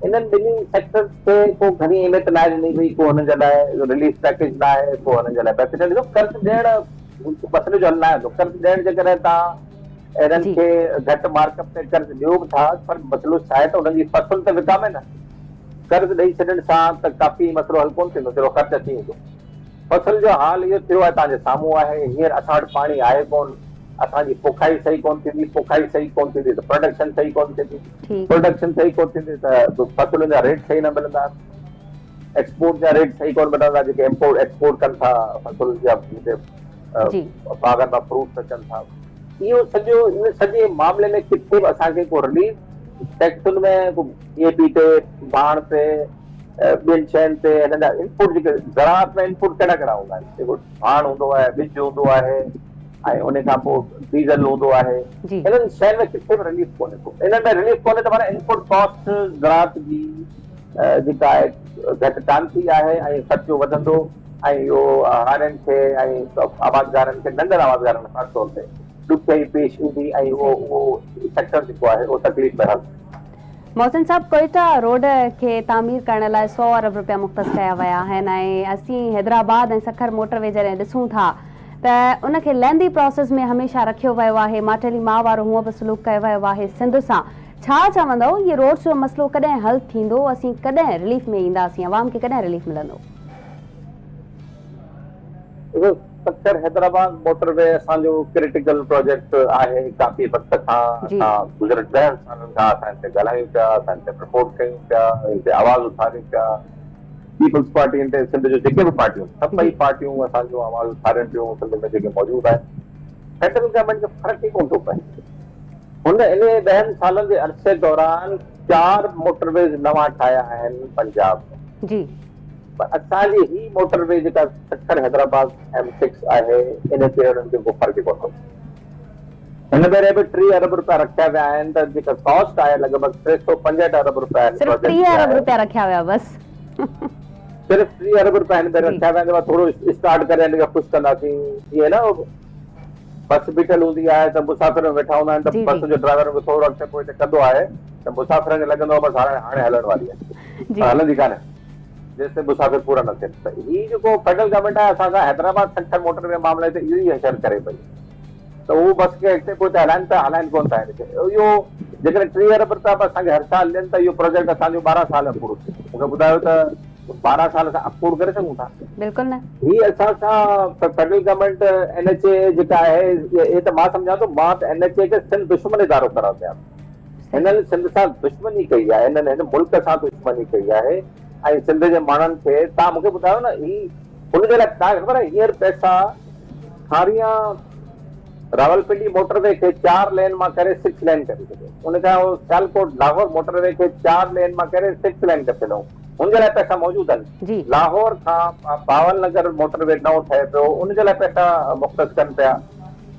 Speaker 3: इन्हनि ॿिन्ही सेक्टर्स खे को घणी अहमियत न आहे ॾिनी वई, को हुननि जे लाइ रिलीफ पैकेज न आहे, को हुननि जे लाइ पैकेज। कर्ज़ ॾियणु मसइले जो हल न आहे। कर्ज़ ॾियण जे करे तव्हां हिननि खे घटि मार्कअप ते कर्ज़ ॾियो बि था, पर मसइलो छा आहे त हुननि जी फसल त विकामे न। कर्ज़ ॾेई छॾण सां त काफ़ी मसइलो हल कोन थींदो, सिर्फ़ु ख़र्च अची वेंदो। फसल जो हाल इहो थियो आहे तव्हांजे साम्हूं आहे। हींअर असां वटि पाणी आहे कोन, असांजी पोखाई सही कोन थींदी, पोखाई सही कोन थींदी त प्रोडक्शन सही कोन थींदी, प्रोडक्शन सही कोन थींदी त फसलुनि जा रेट सही न मिलंदा, एक्सपोर्ट जा रेट सही कोन मिलंदा, जेके इम्पोर्ट एक्सपोर्ट कनि था फसल जा बागनि मां फ्रूट्स अचनि था। इहो सॼो इन सॼे मामले में किथे बि असांखे को रिलीफ टैक्सुनि में EAP ते, बाण ते, ॿियनि शयुनि ते, हिन जा इनपुट जेके ज़राअत में इनपुट कहिड़ा कहिड़ा हूंदा आहिनि, जेको बाण हूंदो आहे, ॿिज हूंदो आहे, ऐं उन खां पोइ डीज़ल हूंदो आहे, हिननि शयुनि में किथे बि रिलीफ कोन्हे को। इन में रिलीफ कोन्हे त माना इनपुट कॉस्ट ज़राअत जी जेका आहे घटि कान थी आहे, ऐं ख़र्चो वधंदो, ऐं इहो हारियुनि खे ऐं आवाज़गारनि खे, नंढनि आवाज़गारनि ख़ासि तौर ते ॾुखियाई पेश ईंदी, ऐं उहो सेक्टर जेको आहे उहो तकलीफ़ में हलंदो।
Speaker 1: मोहसिन साहब, कोयटा रोड खे तामीर करण लाइ 100 अरब रुपया मुख़्तस कया विया आहिनि, ऐं असीं हैदराबाद ऐं सखर मोटरवे जॾहिं ॾिसूं था त उनखे लेंदी प्रोसेस में हमेशह रखियो वियो आहे। माटेली माउ वारो हूअं बि सलूक कयो वियो आहे सिंध सां। छा चवंदव, इहे रोड जो मसइलो कॾहिं हल थींदो? असीं कॾहिं रिलीफ में ईंदासीं? अवाम खे कॾहिं रिलीफ मिलंदो?
Speaker 3: सखर हैदराबाद मोटरवे असांजो क्रिटिकल प्रोजेक्ट आहे। काफ़ी वक़्त खां असां गुज़िरियल 10 सालनि खां असां हिते ॻाल्हायूं पिया, असां हिते रिपोर्ट कयूं पिया, हिते आवाज़ उथारियूं पिया। पीपल्स पार्टी हिते सिंध जो जेके बि पार्टियूं, सभई पार्टियूं असांजो आवाज़ उथारियूं पियूं सिंध में जेके मौजूदु आहिनि। फेडरल गवर्नमेंट जो फ़र्क़ु ई कोन थो पए। हुन इन 10 सालनि जे अरसे दौरान 4 मोटरवेज़ नवां ठाहिया आहिनि पंजाब में जी, पर असांजी ही मोटरवे जेका सखर हैदराबाद M6 आहे, इन ते हुननि खे को फ़र्क़ु कोन थो। हिन भेरे बि 3 अरब रुपया रखिया विया आहिनि, त जेका कॉस्ट आहे लॻभॻि 365 अरब रुपया।
Speaker 1: सिर्फ़ु 3 अरब रुपया रखिया विया बस।
Speaker 3: सिर्फ़ु 3 अरब रुपया हिन भेरे रखिया विया आहिनि। थोरो स्टार्ट करे हिन खे ख़ुशि कंदासीं। ईअं न बस बीठल हूंदी आहे त मुसाफ़िर वेठा हूंदा आहिनि, त बस जो ड्राइवर बि थोरो अॻिते पोइ कंदो आहे त मुसाफ़िरनि खे लॻंदो आहे बसि हाणे हलण वारी आहे, हलंदी कान्हे जेसिताईं मुसाफ़िर पूरा न थियनि। त हीअ जेको फेडरल गवर्नमेंट आहे असांखां हैदराबाद सखर मोटरवे मामले ते इहो ई असरु करे पई, त उहो बस खे अॻिते पोइ हलाइनि कोन था। इहो जेकॾहिं 30 अरब रुपया असांखे हर साल ॾियनि त इहो प्रोजेक्ट असांजो 12 साल में पूरो थिए। मूंखे ॿुधायो त 12 साल असां अफोर्ड करे सघूं था?
Speaker 1: बिल्कुलु न।
Speaker 3: ही असां सां फेडरल गवर्नमेंट NHA जेका आहे, ये त मां सम्झां थो, मां त NHA खे सिंध दुश्मन इदारो करां पिया। हिननि सिंध सां दुश्मनी कई आहे, हिननि हिन मुल्क सां दुश्मनी कई आहे ऐं सिंध जे माण्हुनि खे तव्हां मूंखे ॿुधायो न, ही हुनजे लाइ तव्हांखे ख़बर आहे हींअर पैसा खारियां रावलपिंडी मोटरवे खे 4 लेन मां करे 6 लेन करे छॾियो। उनखां सियालकोट लाहौर मोटरवे खे 4 लेन मां करे 6 लेन करे छॾियो। उनजे लाइ पैसा मौजूद आहिनि।
Speaker 1: जी।
Speaker 3: लाहौर खां भावल नगर मोटरवे नओं ठहे पियो, उनजे लाइ पैसा मुख़्तस कनि पिया।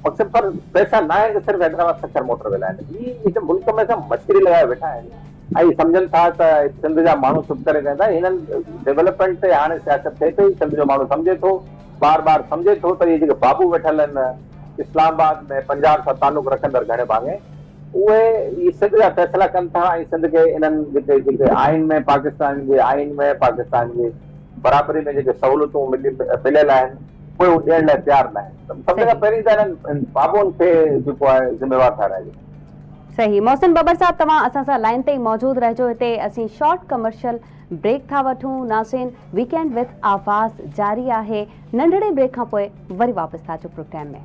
Speaker 3: मक़सद पर पैसा न आहिनि, सिर्फ़ु हैदराबाद सखर मोटरवे लाइ आहिनि। ही हिते मुल्क में असां मश्करी लॻाए वेठा आहिनि ऐं सम्झनि था त सिंध जा माण्हू चुप करे वेंदा। हिननि डेवलपमेंट ते हाणे सियासत थिए पई, सिंध जो माण्हू सम्झे थो, बार बार सम्झे थो त इहे जेके बाबू वेठल आहिनि इस्लामाबाद में पंजाब सां तालुक रखंदड़ घणे भाङे, उहे इहे सिंध जा फ़ैसिला कनि था ऐं सिंध खे इन्हनि जेके आइन में पाकिस्तान जे आइन में पाकिस्तान जे बराबरी में जेके सहूलियतूं मिलियल आहिनि उहे ॾियण लाइ तयारु न आहिनि। सभिनी खां पहिरीं त इन्हनि बाबुनि खे जेको आहे ज़िम्मेवार ठाहिराइजे।
Speaker 1: सही। मोहसिन बबर साहब, तव्हां असां सां लाइन ते ई मौजूदु रहिजो। हिते असीं शॉर्ट कमर्शियल ब्रेक था वठूं। नाज़रीन, वीकेंड विद आवाज़ जारी आहे। नंढड़े ब्रेक खां पोइ वरी वापसि था अचूं प्रोग्राम में।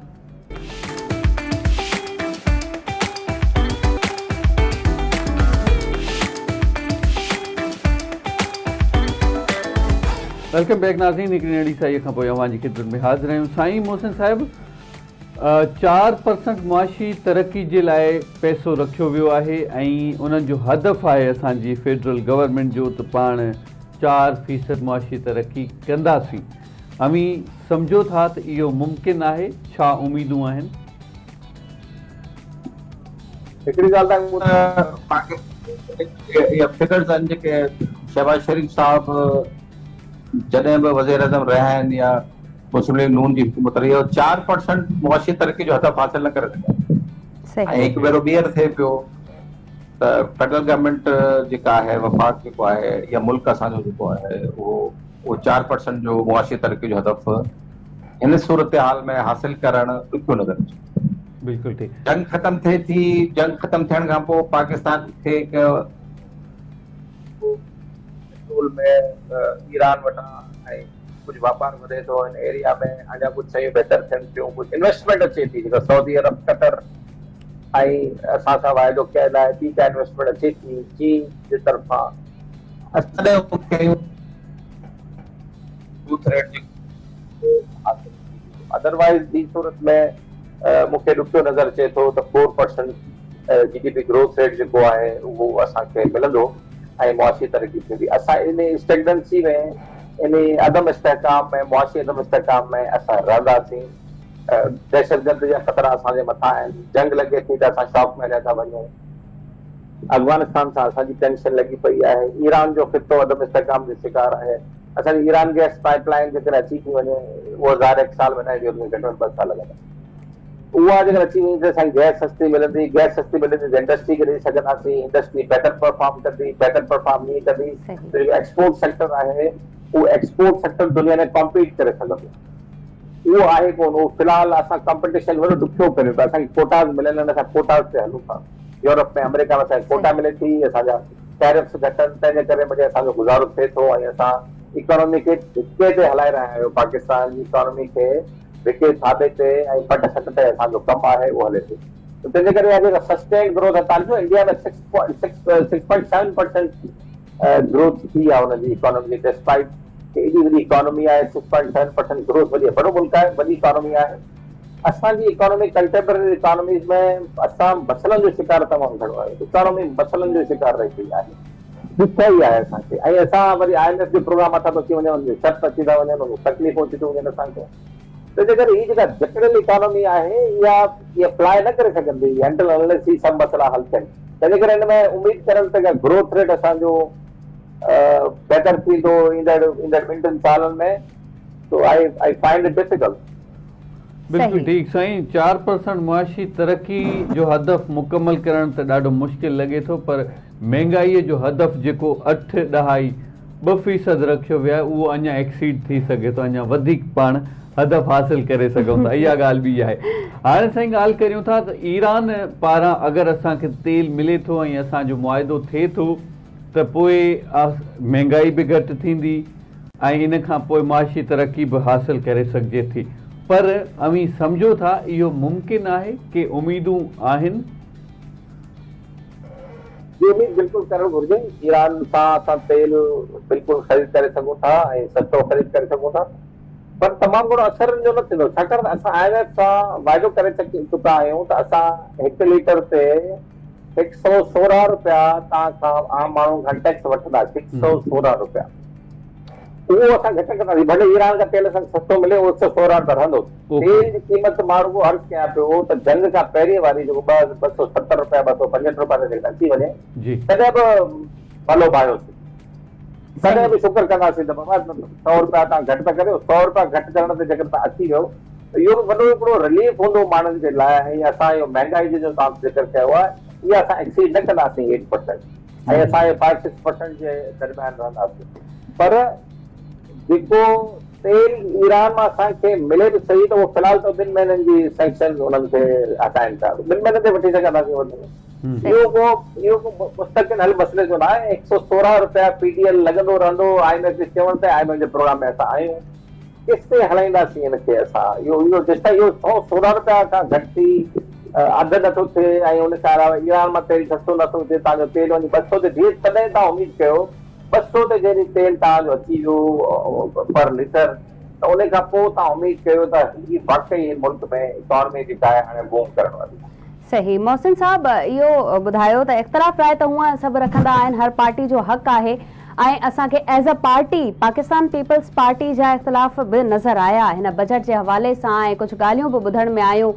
Speaker 2: वेलकम बैक नाज़रीन, हिकिड़ी नंढी साईं खां पोइ अवां जी ख़िदमत में हाज़िर आहियूं। साईं मोहसिन साहिब, 4% मुआशी तरक़ी जे लाइ पैसो रखियो वियो आहे ऐं उन्हनि जो हदफ़ आहे असांजी फेडरल गवर्नमेंट जो त पाण 4% मुआशी तरक़ी कंदासीं। अमी सम्झो था त इहो मुमकिन आहे? छा उमीदूं आहिनि?
Speaker 3: हिकिड़ी ॻाल्हि इहा फिगर्स आहिनि जेके शहबाज शरीफ़ साहब जॾहिं बि वज़ीर आज़म रहिया आहिनि या मुस्लिम लीग नून जी हुकूमत रही, 4% मुआशी तरक़ी जो हदफ़ हासिल न करे सघिया। ऐं हिकु भेरो ॿीहर थिए पियो त फेडरल गवर्नमेंट जेका आहे, वफ़ाक़ जेको आहे या मुल्क असांजो जेको आहे, उहो 4% जो मुआशी तरक़ी जो हदफ़ हिन सूरत हाल में हासिल करणु ॾुखियो नज़र अचे।
Speaker 2: बिल्कुलु ठीकु।
Speaker 3: जंग ख़तम थिए थी, जंग ख़तम थियण खां पोइ पाकिस्तान खे में ईरान वटां ऐं कुझु वापार वधे थो, हिन एरिया में अञा कुझु शयूं बहितर थियनि थियूं, कुझु इन्वेस्टमेंट अचे थी, जेका सऊदी अरब, कतर ऐं असां सां वाइदो कयल आहे, ॿी का इन्वेस्टमेंट अचे थी चीन जे तरफ़ां। अदरवाइज़ ॿी सूरत में मूंखे ॾुखियो नज़र अचे थो त 4% GDP ग्रोथ रेट जेको आहे उहो असांखे मिलंदो ऐं मुआशी तरक़ी थींदी। असां इन स्टेगनेंसी में, इन अदम इस्तेहकाम में, मुआशी अदम इस्तेहकाम में असां रहंदासीं। दहशतगर्द जा ख़तरा असांजे मथां आहिनि, जंग लॻे थी त असां शॉक में रहिया था वञूं। अफगानिस्तान सां असांजी टेंशन लॻी पई आहे। ईरान जो ख़ितो अदम इस्तेहकाम जो शिकार आहे। असांजी ईरान गैस पाइपलाइन जेकॾहिं अची थी वञे, उहा ज़ाहिर 1 साल वञाए थी, उनमें घटि में 2 साल लॻंदा। उहा जेकर अची वञे त असांखे गैस सस्ती मिलंदी, गैस सस्ती मिलंदी त इंडस्ट्री खे ॾेई सघंदासीं, इंडस्ट्री बेटर परफॉर्म कंदी, बेटर परफॉर्म नहीं कंदी त जेको एक्सपोर्ट सेक्टर आहे उहो एक्सपोर्ट सेक्टर दुनिया में कॉम्पीट करे सघंदो। उहो आहे कोन, उहो फ़िलहाल असां कॉम्पिटिशन वॾो ॾुखियो करियूं था। असांखे कोटास मिलनि आहिनि, असां कोटास ते हलूं था। यूरोप में, अमेरिका में असांखे कोटा मिले थी, असांजा टैरिफ्स घटनि, तंहिंजे करे वरी असांजो गुज़ारो थिए थो ऐं असां इकोनॉमी खे धिके ते हलाए रहिया आहियूं। पाकिस्तान जी इकोनॉमी खे धिके थाबे ते ऐं फट सट ते असांजो कमु आहे, उहो हले थो। तंहिंजे करे जेका सस्टेन ग्रोथ आहे, तव्हांजो इंडिया में 6.7% ग्रोथ थी आहे हुनजी इकोनॉमी, डिस्पाइट एॾी वॾी इकोनॉमी आहे। 6.7% ग्रोथ वॾी वॾो मुल्क आहे, वॾी इकोनॉमी आहे। असांजी इकोनॉमी कंटेम्पररी इकोनॉमीज़ में असां मसइलनि जो शिकार तमामु घणो आहे। इकोनॉमी मसइलनि जो शिकार रही पई आहे, ॾुखियाई आहे असांखे। ऐं असां वरी IMF जो प्रोग्राम मथां अची वञूं, शर्त अची था वञनि, तकलीफ़ूं अची थियूं वञनि असांखे। तंहिंजे करे हीअ जेका जटिल इकोनॉमी आहे, इहा फ्लाए न करे सघंदी अंटिल अनलेस ही सभु मसइला हल थियनि। तंहिंजे करे हिन में उमेद करण त ग्रोथ रेट असांजो बेटर थींदो ईंदड़ 2 सालनि में, तो आई फाइंड इट डिफिकल्ट।
Speaker 2: बिल्कुलु ठीकु साईं। 4% मुआशी तरक़ी जो हदफ़ मुकमल करणु त ॾाढो मुश्किल लॻे थो, पर महांगाईअ जो हदफ़ जेको 8.2% रखियो वियो आहे, उहो अञा एक्सीड थी सघे थो, अञा वधीक पाण हदफ़ हासिल करे सघूं था, इहा ॻाल्हि बि आहे। हाणे साईं ॻाल्हि करियूं था त ईरान पारां अगरि असांखे तेल मिले थो ऐं असांजो मुआइदो थिए थो त पोइ महांगाई बि घटि थींदी ऐं इन खां पोइ माशी तरक़ी बि हासिल करे सघिजे थी। पर अवी सम्झो था इहो मुमकिन आहे कि उम्मीदूं आहिनि?
Speaker 3: जी उम्मीद बिल्कुलु करणु घुरिजे। ईरान सां असां तेल बिल्कुलु ख़रीद करे सघूं था ऐं सस्तो ख़रीद करे सघूं था, पर तमामु घणो असर जो न थींदो, छाकाणि त असां IMF सां वाइदो करे चुका आहियूं त असां 1 लीटर ते 116 रुपया तव्हां खां आम माण्हू खां टैक्स वठंदासीं। 116 रुपया उहो असां घटि कंदासीं। भले ईरान खां तेल असांखे सस्तो मिले, उहो 116 रुपया रहंदो। तेल जी क़ीमत माण्हू अर्ज़ु कयां पियो त जंग खां पहिरीं वारी जेको 270 रुपया 265 रुपया ते अची वञे तॾहिं बि भलो पायोसीं, तॾहिं बि शुक्र कंदासीं त बाबा 100 रुपया तव्हां घटि था करियो। 100 रुपया घटि करण ते जेकर तव्हां अची वियो त इहो बि वॾो हिकिड़ो रिलीफ हूंदो माण्हुनि जे लाइ। ऐं असां इहो महांगाई जो तव्हां ज़िक्र कयो आहे, इहा असां एक्सीड न कंदासीं 8% ऐं असां 5-6% जे दरम्यान रहंदासीं। पर जेको तेल ईरान मां असांखे मिले बि सही त उहो फ़िलहाल त 2 महीननि जी सैंक्शन उन्हनि खे हटाइनि था, 2 महीननि ते वठी सघंदासीं। इहो को मुस्तक़िल हल मसइले जो न आहे। 116 रुपया PTL लॻंदो रहंदो। IMF जे चवण ते IMF जे प्रोग्राम में असां आहियूं, केसिताईं हलाईंदासीं हिनखे असां। इहो जेसिताईं इहो 116 रुपया खां घटि थी अधु नथो थिए ऐं उन खां अलावा ईरान मां तेल सस्तो नथो थिए, तव्हांजो तेल वञी 200 ते बीहे, तॾहिं तव्हां उमीद कयो 200 ते जॾहिं तेल तव्हांजो अची वियो पर लीटर, त उन खां पोइ तव्हां उमीद कयो त ही वाकई मुल्क में इकॉनमी जेका आहे हाणे बूम करण वारी।
Speaker 1: सही। मोहसिन साहब, इहो ॿुधायो त इख़्तिलाफ़ राय त हूअं सभु रखंदा आहिनि, हर पार्टी जो हक़ आहे ऐं असांखे as a party Pakistan Peoples Party जा इख़्तिलाफ़ बि नज़र आया हिन बजट जे हवाले सां ऐं कुझु ॻाल्हियूं बि ॿुधण में आयूं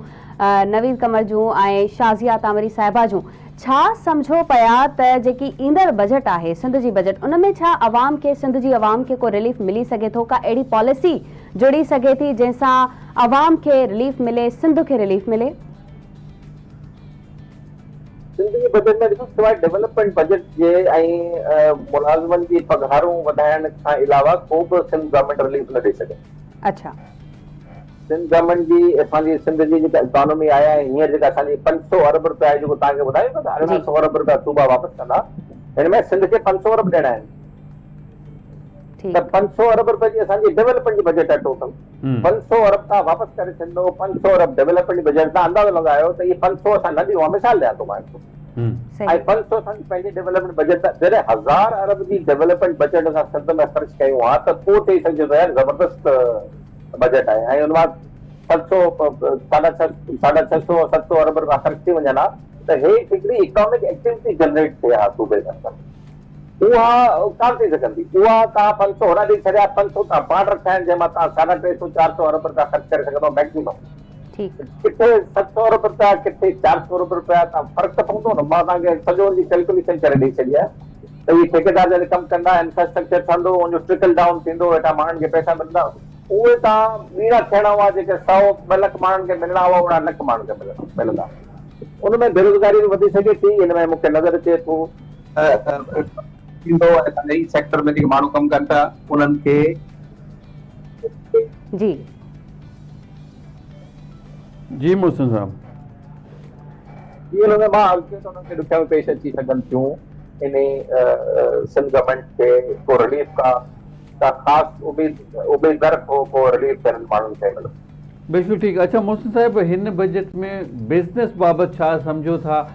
Speaker 1: नवीद कमर जूं ऐं शाज़िया तामरी साहिबा जूं। छा सम्झो पिया त जेकी ईंदड़ बजट आहे सिंध जी बजट, उन में छा अवाम खे, सिंध जी अवाम खे को रिलीफ मिली सघे थो? का अहिड़ी पॉलिसी जुड़ी सघे थी जंहिंसां अवाम खे रिलीफ मिले, सिंध खे रिलीफ मिले?
Speaker 3: सिंध जी बजट में ॾिसो, सवाइ डेवलपमेंट बजट जे ऐं मुलाज़िमनि जी पघारूं वधाइण खां अलावा को बि सिंध गवर्नमेंट रिलीफ न ॾेई सघे।
Speaker 1: अच्छा।
Speaker 3: सिंध गवर्नमेंट जी, असांजी सिंध जी जेका इकॉनमी आहे ऐं हींअर जेका असांजी 500 अरब रुपया जेको तव्हांखे ॿुधायो था, 1100 अरब रुपया सूबा वापसि कंदा, हिन में सिंध खे 500 अरब ॾियणा आहिनि। त 500 अरब रुपए जी असांजी डेवलपमेंट जी बजट आहे टोटल। 500 अरब तव्हां वापसि करे छॾींदो, 500 अरब डेवलपमेंट जी बजट, तव्हां अंदाज़ो लॻायो त इहे 500 असां न ॾियूं, मिसाल ॾियां थो मां ऐं 500 असांजी पंहिंजी डेवलपमेंट बजट, जॾहिं 1000 अरब जी डेवलपमेंट बजट असां सिंध में ख़र्च कयूं हा त पोइ चई सघिजे त यार ज़बरदस्त बजट आहे ऐं उन मां 600-700 अरब रुपया ख़र्च थी वञनि हा त हे हिकिड़ी इकोनॉमिक एक्टिविटी जनरेट थिए हा सूबे में। उहा कान थी सघंदी। उहा तव्हां 500 होॾा ॾेई छॾिया, 500 तव्हां पाण रखिया आहिनि जंहिंमां तव्हां 350-400 अरब रुपया ख़र्च करे सघंदो मैक्सिमम। किथे 700 अरब रुपया, किथे 400 अरब रुपया, तव्हां फ़र्क़ु त पवंदो न। मां तव्हांखे सॼो जी कैलकुलेशन करे ॾेई छॾी आहे त इहे ठेकेदार जॾहिं कमु कंदा, इंफ्रास्ट्रक्चर ठहंदो, उनजो ट्रिकल डाउन थींदो, हेठां माण्हुनि खे पैसा मिलंदा, उहे तव्हां ॿीड़ा थियणा हुआ जेके 100-2 लख माण्हुनि खे मिलणा हुआ, उहा लख माण्हुनि खे मिलंदा। उनमें बेरोज़गारी बि वधी सघे थी। हिन में मूंखे नज़र अचे थो थींदो नई सेक्टर में जेके माण्हू कमु कनि था उन्हनि खे
Speaker 2: जी मोहसिन साहब,
Speaker 3: हुनमें मां अॻिते त उन्हनि खे ॾुखियाऊं पेश अची सघनि थियूं। इन सिंध गवर्नमेंट खे को रिलीफ का ख़ासि उमेद न रखो को रिलीफ थियनि माण्हुनि खे मिले।
Speaker 2: बिल्कुलु ठीकु। अच्छा मोहसिन साहिब, हिन बजट में बिज़नेस बाबति छा सम्झो था?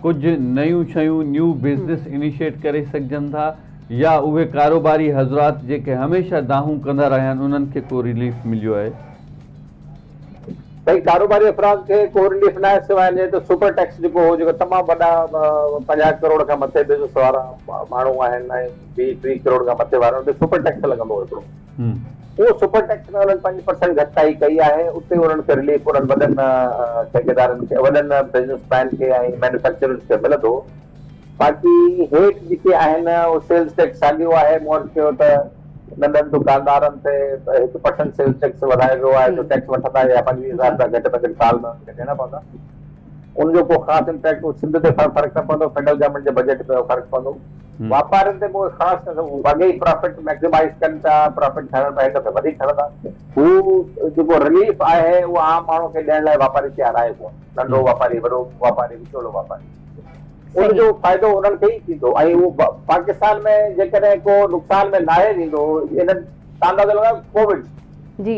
Speaker 2: कुझु नयूं शयूं, न्यू बिज़नेस इनिशिएट करे सघजनि था या उहे कारोबारी हज़रात जेके हमेशह दाहूं कंदा रहिया आहिनि उन्हनि खे को रिलीफ मिलियो आहे?
Speaker 3: भई कारोबारी अफ़राद खे को रिलीफ न आहे सवाइ त सुपर टैक्स जेको हो, जेको तमामु वॾा 50 करोड़ खां मथे बिज़नेस वारा माण्हू आहिनि ऐं 20-30 करोड़ खां मथे वारा, उते सुपर टैक्स लॻंदो हिकिड़ो। उहो सुपर टैक्स में उन्हनि 5% घटिताई कई आहे। उते उन्हनि खे रिलीफ उन्हनि वॾनि ठेकेदारनि खे, वॾनि बिज़नेसमैन खे ऐं मैन्युफैक्चरर्स खे मिलंदो। बाक़ी हेठि जेके आहिनि उहो सेल्स टैक्स साॻियो आहे। मूं वटि चयो त नंढनि दुकानदारनि ते 1% सेल्स टैक्स वधाए वियो आहे, जो टैक्स वठंदा या 25,000 रुपया घटि में घटि साल में ॾियणा पवंदा। उनजो को ख़ासि इम्पैक्ट सिंध ते फ़र्क़ु न पवंदो, फेडरल गवर्नमेंट जे बजट में फ़र्क़ु पवंदो। वापारियुनि ते को ख़ासि अॻे ई प्रॉफिट मैक्सिमाइज़ कनि था, प्रॉफिट खणण में हिन दफ़े वधीक खणंदा। हू जेको रिलीफ आहे उहो आम माण्हू खे ॾियण लाइ वापारी तयारु आहे कोन, नंढो वापारी, वॾो वापारी, विचोलो वापारी, उनजो फ़ाइदो उन्हनि खे ई थींदो। ऐं उहो पाकिस्तान में जेकॾहिं को नुक़सान में नाहे थींदो, इन्हनि तव्हां अंदाज़ो लॻायो कोविड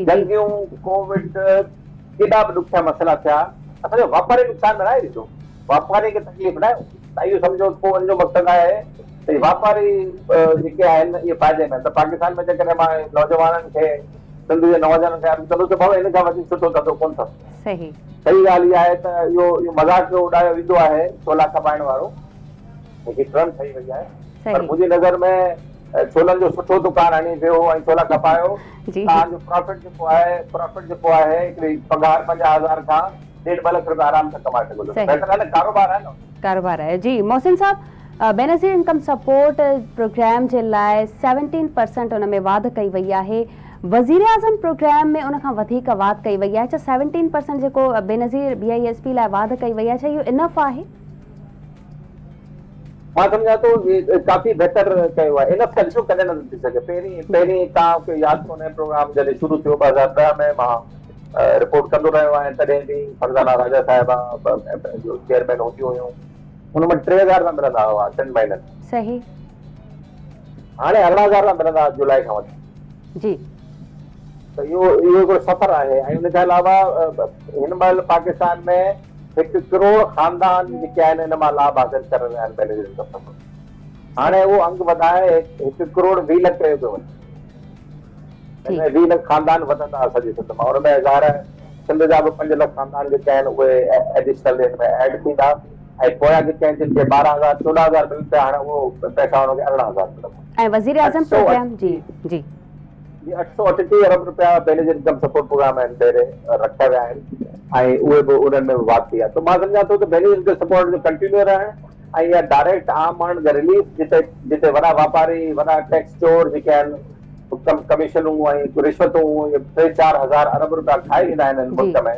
Speaker 3: जंगियूं, कोविड केॾा बि ॾुखिया मसइला थिया, असांजो वापारी नुक़सान में नाहे थींदो, वापारी खे तकलीफ़ न आहे। तव्हां इहो सम्झो पोइ उनजो मक़सदु आहे त वापारी जेके आहिनि इहे फ़ाइदे में। त पाकिस्तान में जेकॾहिं मां नौजवाननि खे, सिंध जे नौजवाननि खे अर्ज़ु कंदो त भाऊ हिन खां वधीक सुठो धंधो कोन अथव। सही ॻाल्हि इहा आहे त इहो मज़ाक उॾायो वेंदो आहे छोला खपाइण वारो, जेकी ट्रंड ठही वई आहे, पर मुंहिंजी नज़र में छोलनि जो सुठो दुकान हणी वियो ऐं छोला खपायो, तव्हांजो प्रॉफिट जेको आहे हिकिड़ी पघार 50,000 खां 1.5 लख रुपया आराम सां कमाए सघो था। कारोबार आहे न, कारोबार
Speaker 1: आहे। जी मोहसिन साहब, बेनज़ीर इनकम सपोर्ट प्रोग्राम जे लाइ 17% उन में वाध कई वई आहे, वज़ीर आज़म प्रोग्राम में उन खां वधीक वाध कई वई आहे। 17% जेको बेनज़ीर BISP लाइ वाध कई वई आहे, छा इहो इनफ आहे?
Speaker 3: मां सम्झां थो काफ़ी बहितर कयो आहे। इनफ कंजो कॾहिं न थी सघे। पहिरीं तव्हांखे यादि कोन्हे प्रोग्राम जॾहिं शुरू थियो 2010 में, मां रिपोर्ट कंदो रहियो आहियां, तॾहिं बि फरज़ाना राजा साहिबा जो चेयरमैन हूंदियूं हुयूं, हुन में 3,000 रुपया मिलंदा हुआ 3 महीननि।
Speaker 1: सही।
Speaker 3: हाणे 18,000 रुपया मिलंदा जुलाई खां वठी।
Speaker 1: जी।
Speaker 3: त इहो हिकिड़ो सफ़र आहे। ऐं हुन खां अलावा हिन महिल पाकिस्तान में 1 करोड़ ख़ानदान जेके आहिनि हिन मां लाभ हासिल करे रहिया आहिनि बेनज़ीर इनकम सपोर्ट। हाणे उहो अंग वधाए 1 करोड़ 20 लख कयो पियो वञे। 20 लख ख़ानदान वधंदा सॼे सिंध मां। हुन में ज़ाहिर सिंध जा बि 5 लख ख़ानदान जेके आहिनि उहे एडिशनल हिन में ऐड थींदा। ऐं पोयां जेके आहिनि जिन खे 12,000 14,000 मिलनि पिया, हाणे उहो पैसा हुनखे 18,000 मिलंदा।
Speaker 1: ऐं वज़ीर आज़म प्रोग्राम जी
Speaker 3: 838 अरब रुपया बेनज़ीर इनकम सपोर्ट प्रोग्राम आहिनि ॿेरे रखिया विया आहिनि, ऐं उहे बि उन्हनि में बि वाध थी आहे। त मां सम्झां थो त बेनज़ीर इनकम सपोर्ट जो कंटिन्यू रहण ऐं इहा डायरेक्ट आम माण्हुनि खे रिलीफ, जिते वॾा वापारी, वॾा टैक्स चोर जेके आहिनि, कमीशनूं ऐं रिश्वतूं 3-4 हज़ार अरब रुपया खाई ईंदा आहिनि मुल्क में,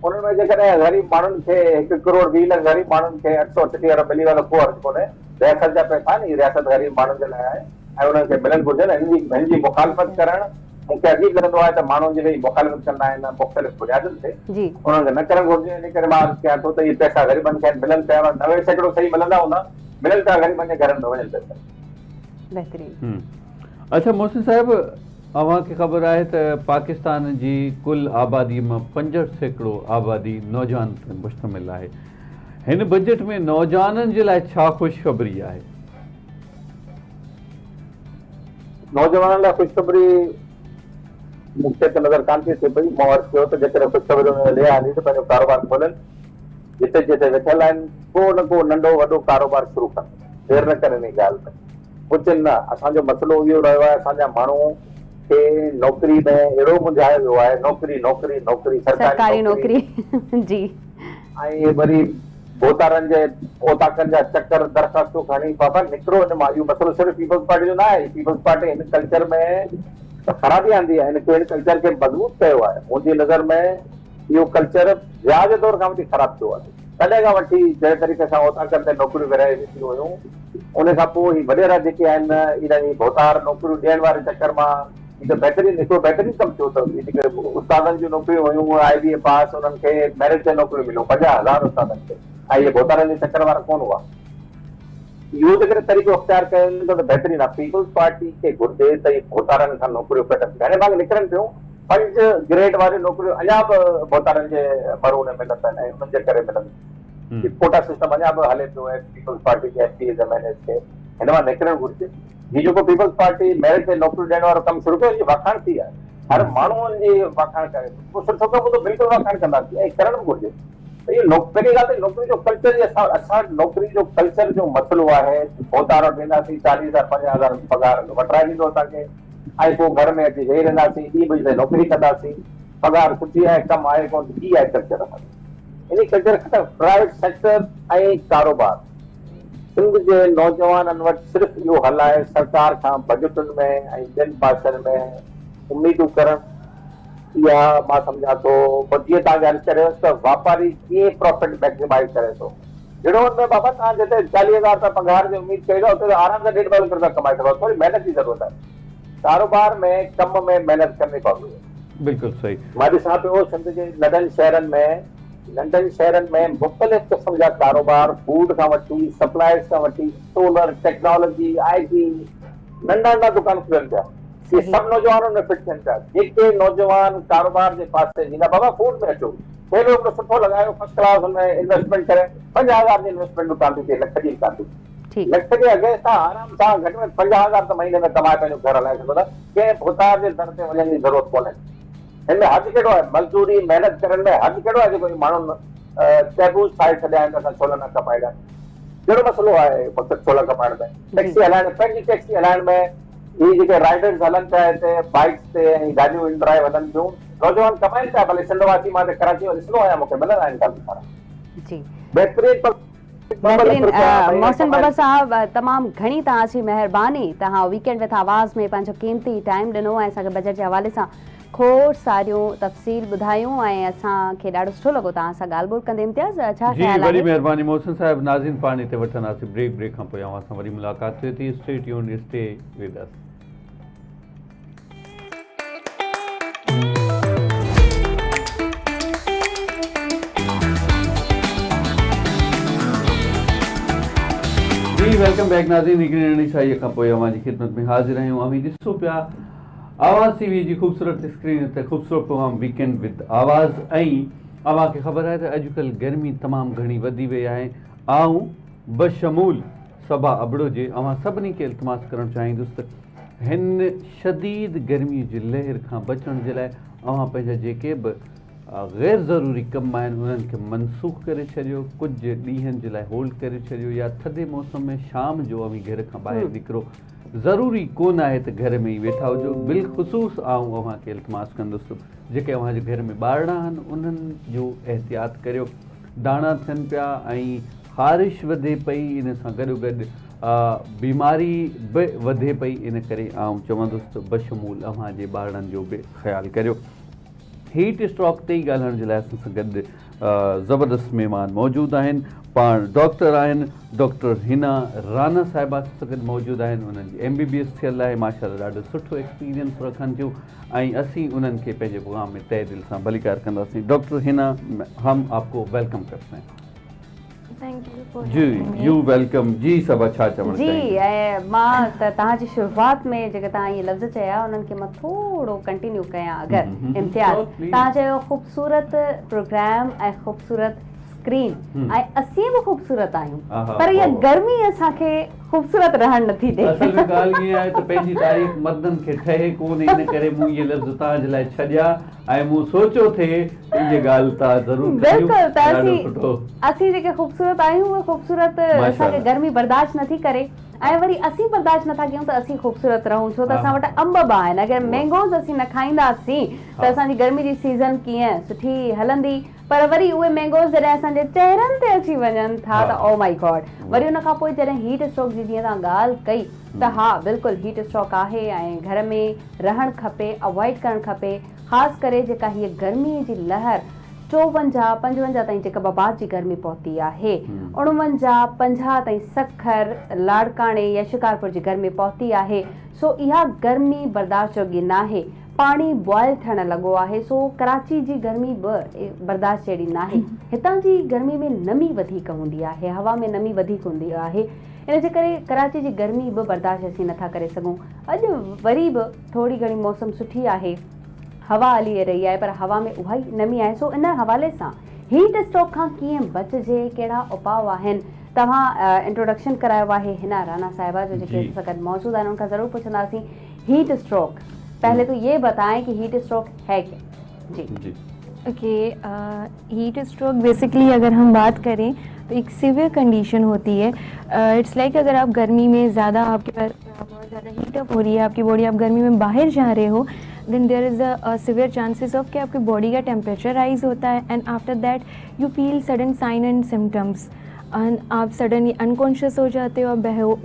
Speaker 3: उन्हनि में जेकॾहिं ग़रीब माण्हुनि खे 1 करोड़ 20 लख ग़रीब माण्हुनि खे 838 अरब मिली वञे, को अर्ज़ु कोन्हे। रियासत जा पैसा आहिनि, रियासत ग़रीब माण्हुनि जे लाइ आहे ऐं उन्हनि खे मिलणु घुरिजनि। हिन जी मुखालफ़त करणु मूंखे अजीब लॻंदो आहे त माण्हू जिन जी मुखालफ़त कंदा आहिनि मुख़्तलिफ़ बुनियादुनि ते, उन्हनि खे न करणु घुरिजे। इन करे मां अर्ज़ु कयां थो त इहे पैसा ग़रीबनि खे मिलनि पिया, 90% सही मिलंदा हूंदा, मिलनि पिया ग़रीबनि जे घरनि में वञनि पिया।
Speaker 1: बहितरीन।
Speaker 2: अच्छा मोहसिन साहिब, अव्हांखे ख़बर आहे त पाकिस्तान जी कुल आबादी में 65% आबादी नौजवान ते मुश्तमिल आहे। हिन बजट में नौजवाननि जे लाइ छा ख़ुशख़बरी आहे?
Speaker 3: नौजवाननि लाइ ख़ुशख़बरी मूंखे त नज़र कान थी अचे पई। मां अर्ज़ु कयो त जेकॾहिं ख़ुशख़बरी ले आंदी त पंहिंजो कारोबार खोलनि, जिते जिते वेठल आहिनि को न को नंढो वॾो कारोबार शुरू कनि, देरि न कनि इन ॻाल्हि में। कुझु न, असांजो मसइलो इहो रहियो आहे, असांजा माण्हू खे नौकिरी में अहिड़ो मुंझायो वियो आहे, नौकिरी सरकारी नौकिरी
Speaker 1: जी,
Speaker 3: ऐं वरी बोतारनि जे ओताकनि जा चकर दरख़्वास्तूं खणी बाबा निकिरो हिन मां। इहो मसइलो सिर्फ़ु पीपल्स पार्टी जो न आहे। पीपल्स पार्टी हिन कल्चर में ख़राबी आंदी आहे, हिन कल्चर खे मज़बूत कयो आहे। मुंहिंजी नज़र में इहो कल्चर विया जे दौर खां वठी ख़राबु थियो आहे। तॾहिं खां वठी जहिड़े तरीक़े सां ओताकनि ते नौकिरियूं विराए वेंदियूं हुयूं, उन खां पोइ ही वॾेरा जेके आहिनि इन्हनि भोतार नौकिरियूं ॾियण वारे चकर मां हिकिड़ो बहितरीन कमु थियो अथव। जेके उस्तादनि जूं नौकिरियूं हुयूं, IBA पास, उन्हनि खे मेरिट ते नौकिरियूं मिलियूं 50,000 उस्तादनि खे, ऐं इहे भोतारनि जे चकर वारा कोन हुआ। इहो जेकॾहिं तरीक़ो अख़्तियार कयो त बहितरीन आहे। पीपल्स पार्टी खे घुरिजे त इहे भोतारनि खां नौकिरियूं कढनि, घणे भाग निकिरनि पियूं। 5 ग्रेड वारी नौकिरियूं अञा बि भोतारनि जे मरून में मिलनि पिया ऐं उन्हनि जे करे मिलनि। कोटा सिस्टम अञा बि हले पियो आहे पीपल्स पार्टी जे MPs MNAs खे, हिन मां निकिरणु घुरिजे। हीउ जेको पीपल्स पार्टी मेरिट ते नौकिरियूं ॾियण वारो कमु शुरू कयो, इहा वाखाण थी आहे, हर माण्हुनि जी वाखाण करे पोइ सुठो कमु त बिल्कुलु वाखाण कंदासीं ऐं करणु बि घुरिजे। त इहो पहिरीं ॻाल्हि त नौकिरी जो कल्चर, असां नौकिरी जो कल्चर जो मसइलो आहे। भोतार वटि वेंदासीं, 40,000 50,000 पघार वठराए ॾींदो असांखे, ऐं पोइ घर में अची वेही रहंदासीं, ॿी बजे नौकिरी कंदासीं, पघार सुठी आहे, कमु आहे कोन, ई आहे कल्चर असांजो। इन कल्चर खां प्राइवेट सेक्टर ऐं कारोबार, सिंध जे नौजवाननि वटि सिर्फ़ु इहो हल आहे सरकार खां बजटुनि में ऐं ॿियनि पासनि में उमीदूं करणु या मां सम्झां थो जीअं तव्हां ॻाल्हि करे त वापारी कीअं प्रॉफिट मैक्सिमाइज़ करे थो। जहिड़ो हुन में बाबा तव्हां जिते 40,000 रुपया पघार जी उमीद कई था, उते त आराम सां 1.5 लाख रुपया कमाए सघो। थोरी महिनत जी ज़रूरत आहे। कारोबार में कम में महिनत करणी पवंदी आहे।
Speaker 2: बिल्कुलु सही।
Speaker 3: मां ॾिसां पियो सिंध जे नंढनि शहरनि में मुख़्तलिफ़ क़िस्म जा कारोबार, फूड खां वठी सप्लाईज़ खां वठी सोलर टेक्नोलॉजी, IT, नंढा नंढा दुकान खुलनि पिया। ये सब नौजवानों में फिट थियनि पिया। जेके नौजवान कारोबार जे पासे जींदा, बाबा फूड में अचो, पहिरियों हिकिड़ो सुठो लॻायो, फर्स्ट क्लास हुनमें इन्वेस्टमेंट करे 50,000 जी इन्वेस्टमेंट कान थी थिए, लख जी कान थी थिए। लख जे अगेंस्ट तव्हां आराम सां घटि में 50,000 त महीने में कमाए पंहिंजो घर हलाए सघो था। कंहिं भुतार जे दर ते वञण जी ज़रूरत कोन्हे। हिन में हद कहिड़ो आहे? मज़दूरी महिनत करण में हद कहिड़ो आहे? जेको माण्हुनि टैबूस ठाहे छॾिया आहिनि, असां छोला न कपाइणा। कहिड़ो मसइलो आहे मक़सदु छोला कपाइण में? टैक्सी हलाइण, पंहिंजी टैक्सी हलाइण में ये जेके राइडर्स हलन पिया हिते बाइक्स ते ऐं गाॾियूं इन ड्राइव हलन थियूं, नौजवान कमाइनि पिया। भले सिंधवासी मां कराची में ॾिसंदो आहियां, मूंखे मिलंदा आहिनि काफ़ी सारा।
Speaker 1: जी
Speaker 3: बहितरीन
Speaker 1: मोहसिन बाबा साहब, तमामु घणी तव्हांजी महिरबानी। तव्हां वीकेंड विथ आवाज़ में पंहिंजो क़ीमती टाइम ॾिनो ऐं असांखे बजट जे हवाले सां खोड़ सारियूं तफ़सील ॿुधायूं ऐं असांखे ॾाढो सुठो लॻो तव्हां सां ॻाल्हि ॿोल कंदे। इम्तियाज़, छा
Speaker 2: जी,
Speaker 1: ख़्यालु
Speaker 2: वॾी
Speaker 1: आहे?
Speaker 2: महिरबानी मोहसिन साहिब। नाज़रीन, पाण हिते वठंदासीं ब्रेक खां पोइ असां वरी मुलाक़ात थिए थी। Stay tuned, stay with us. Ji, welcome back नाज़रीन। हिकिड़ी नंढी साईअ खां पोइ अवां जी ख़िदमत में हाज़िर आहियूं। अमीं ॾिसो पिया आवाज़ TV जी ख़ूबसूरत स्क्रीन ते ख़ूबसूरत प्रोग्राम वीकेंड विद आवाज़। ऐं अव्हांखे ख़बर आहे त अॼुकल्ह गर्मी तमामु घणी वधी वई आहे। आऊं बशमूल सबा अबड़ो जे अवां सभिनी खे इल्तिमास करणु चाहींदुसि त हिन शदीद गर्मी जी लहर खां बचण जे लाइ अवां पंहिंजा जेके बि गैर ज़रूरी कम आहिनि उन्हनि खे मनसूख़ करे छॾियो, कुझु ॾींहंनि जे लाइ होल्ड करे छॾियो, या थधे मौसम में शाम जो अवी घर खां ॿाहिरि निकिरो। ज़रूरी कोन आहे त घर में ई वेठा हुजो। बिलख़ुसूस आऊं अव्हांखे इल्तिमास कंदुसि जेके अव्हांजे घर में ॿारड़ा आहिनि उन्हनि जो एहतियात करियो। दाणा थियनि पिया ऐं ख़ारिश वधे पई, इन सां गॾोगॾु बीमारी बि वधे पई। इन करे आऊं चवंदुसि त बशमूल अव्हांजे ॿारड़नि जो बि ख़्यालु करियो। हीट स्ट्रोक ते ई ॻाल्हाइण जे लाइ असां सां गॾु ज़बरदस्त महिमान मौजूदु आहिनि। पाण डॉक्टर आहिनि, डॉक्टर हिना राना साहिबा असां सां गॾु मौजूदु आहिनि। उन्हनि जी MBBS थियल आहे, माशाअल्लाह ॾाढो सुठो एक्सपीरियंस रखनि थियूं ऐं असीं उन्हनि खे पंहिंजे प्रोग्राम में तहे दिलि सां भलीकार कंदासीं। डॉक्टर हिना, हम आपको वेलकम करते हैं। जी, यू वेलकम। जी, सभा छा चवणु
Speaker 1: जी, ऐं मां त तव्हांजी शुरूआत में जेके तव्हां इहे लफ़्ज़ चया उन्हनि खे मां थोरो कंटिन्यू कयां अगरि। इम्तियाज़, तव्हां चयो ख़ूबसूरत प्रोग्राम ऐं ख़ूबसूरत स्क्रीन ऐं असीं बि ख़ूबसूरत आहियूं, पर इहा गर्मी असांखे ख़ूबसूरत रहण नथी ॾे।
Speaker 2: असल में ॻाल्हि ईअं आहे त पंहिंजी तारीफ़ मर्दनि खे ठहे कोन, इन करे मूं इहे लफ़्ज़ तव्हांजे लाइ छॾिया ऐं मूं सोचियो थे इहे ॻाल्हि तव्हां ज़रूरु
Speaker 1: बिल्कुलु। त असीं जेके ख़ूबसूरत आहियूं उहे ख़ूबसूरत असांखे गर्मी बर्दाश्त नथी करे ऐं वरी असीं बर्दाश्त नथा कयूं त असीं ख़ूबसूरत रहूं, छो त असां वटि अंब बि आहिनि। अगरि मैंगोज़ असीं न खाईंदासीं त असांजी गर्मी जी सीज़न कीअं सुठी हलंदी। पर वरी उहे मैंगोज़ जॾहिं असांजे चहिरनि ते अची वञनि था त ओ माई गॉड। वरी उन खां पोइ जॾहिं हीट स्ट्रोक जी जीअं तव्हां ॻाल्हि कई त हा बिल्कुलु हीट स्ट्रोक आहे ऐं घर में रहणु खपे, अवॉइड करणु खपे। ख़ासि करे जेका हीअ गर्मीअ जी लहर 54, 55 ताईं जेका बबाद जी गर्मी पहुती आहे, 49, 50 ताईं सखर, लाड़काणे या शिकारपुर जी गर्मी पहुती आहे। सो इहा गर्मी बर्दाश्त जोगी न आहे। पाणी बॉइल थियणु लॻो आहे। सो कराची जी गर्मी बि बर्दाश्त जहिड़ी न आहे। हितां जी गर्मी में नमी वधीक हूंदी आहे, हवा में नमी वधीक हूंदी आहे। इन जे करे कराची जी गर्मी बि बर्दाश्त असीं नथा करे सघूं। अॼु वरी बि थोरी घणी मौसम सुठी आहे, हवा हली रही आहे, पर हवा में उहा ई नमी आहे। सो इन हवाले सां हीट स्ट्रोक खां कीअं बचिजे, कहिड़ा उपाउ आहिनि, तव्हां इंट्रोडक्शन करायो आहे हिना राना साहिबा जो, जेके असां सां गॾु मौजूदु आहिनि। उनखां ज़रूरु पुछंदासीं हीट स्ट्रोक। पहले तो ये बताएं कि हीट स्ट्रोक है क्या? जी
Speaker 4: ओके, हीट स्ट्रोक बेसिकली अगर हम बात करें तो एक सीवियर कंडीशन होती है। इट्स लाइक अगर आप गर्मी में ज़्यादा आपके पास बहुत ज़्यादा हीटअप हो रही है आपकी बॉडी, आप गर्मी में बाहर जा रहे हो, then there is a severe chances of कि आपकी बॉडी का टेम्परेचर राइज होता है and after that you feel sudden sign and symptoms. आप सडनली अनकॉन्शियस हो जाते हो,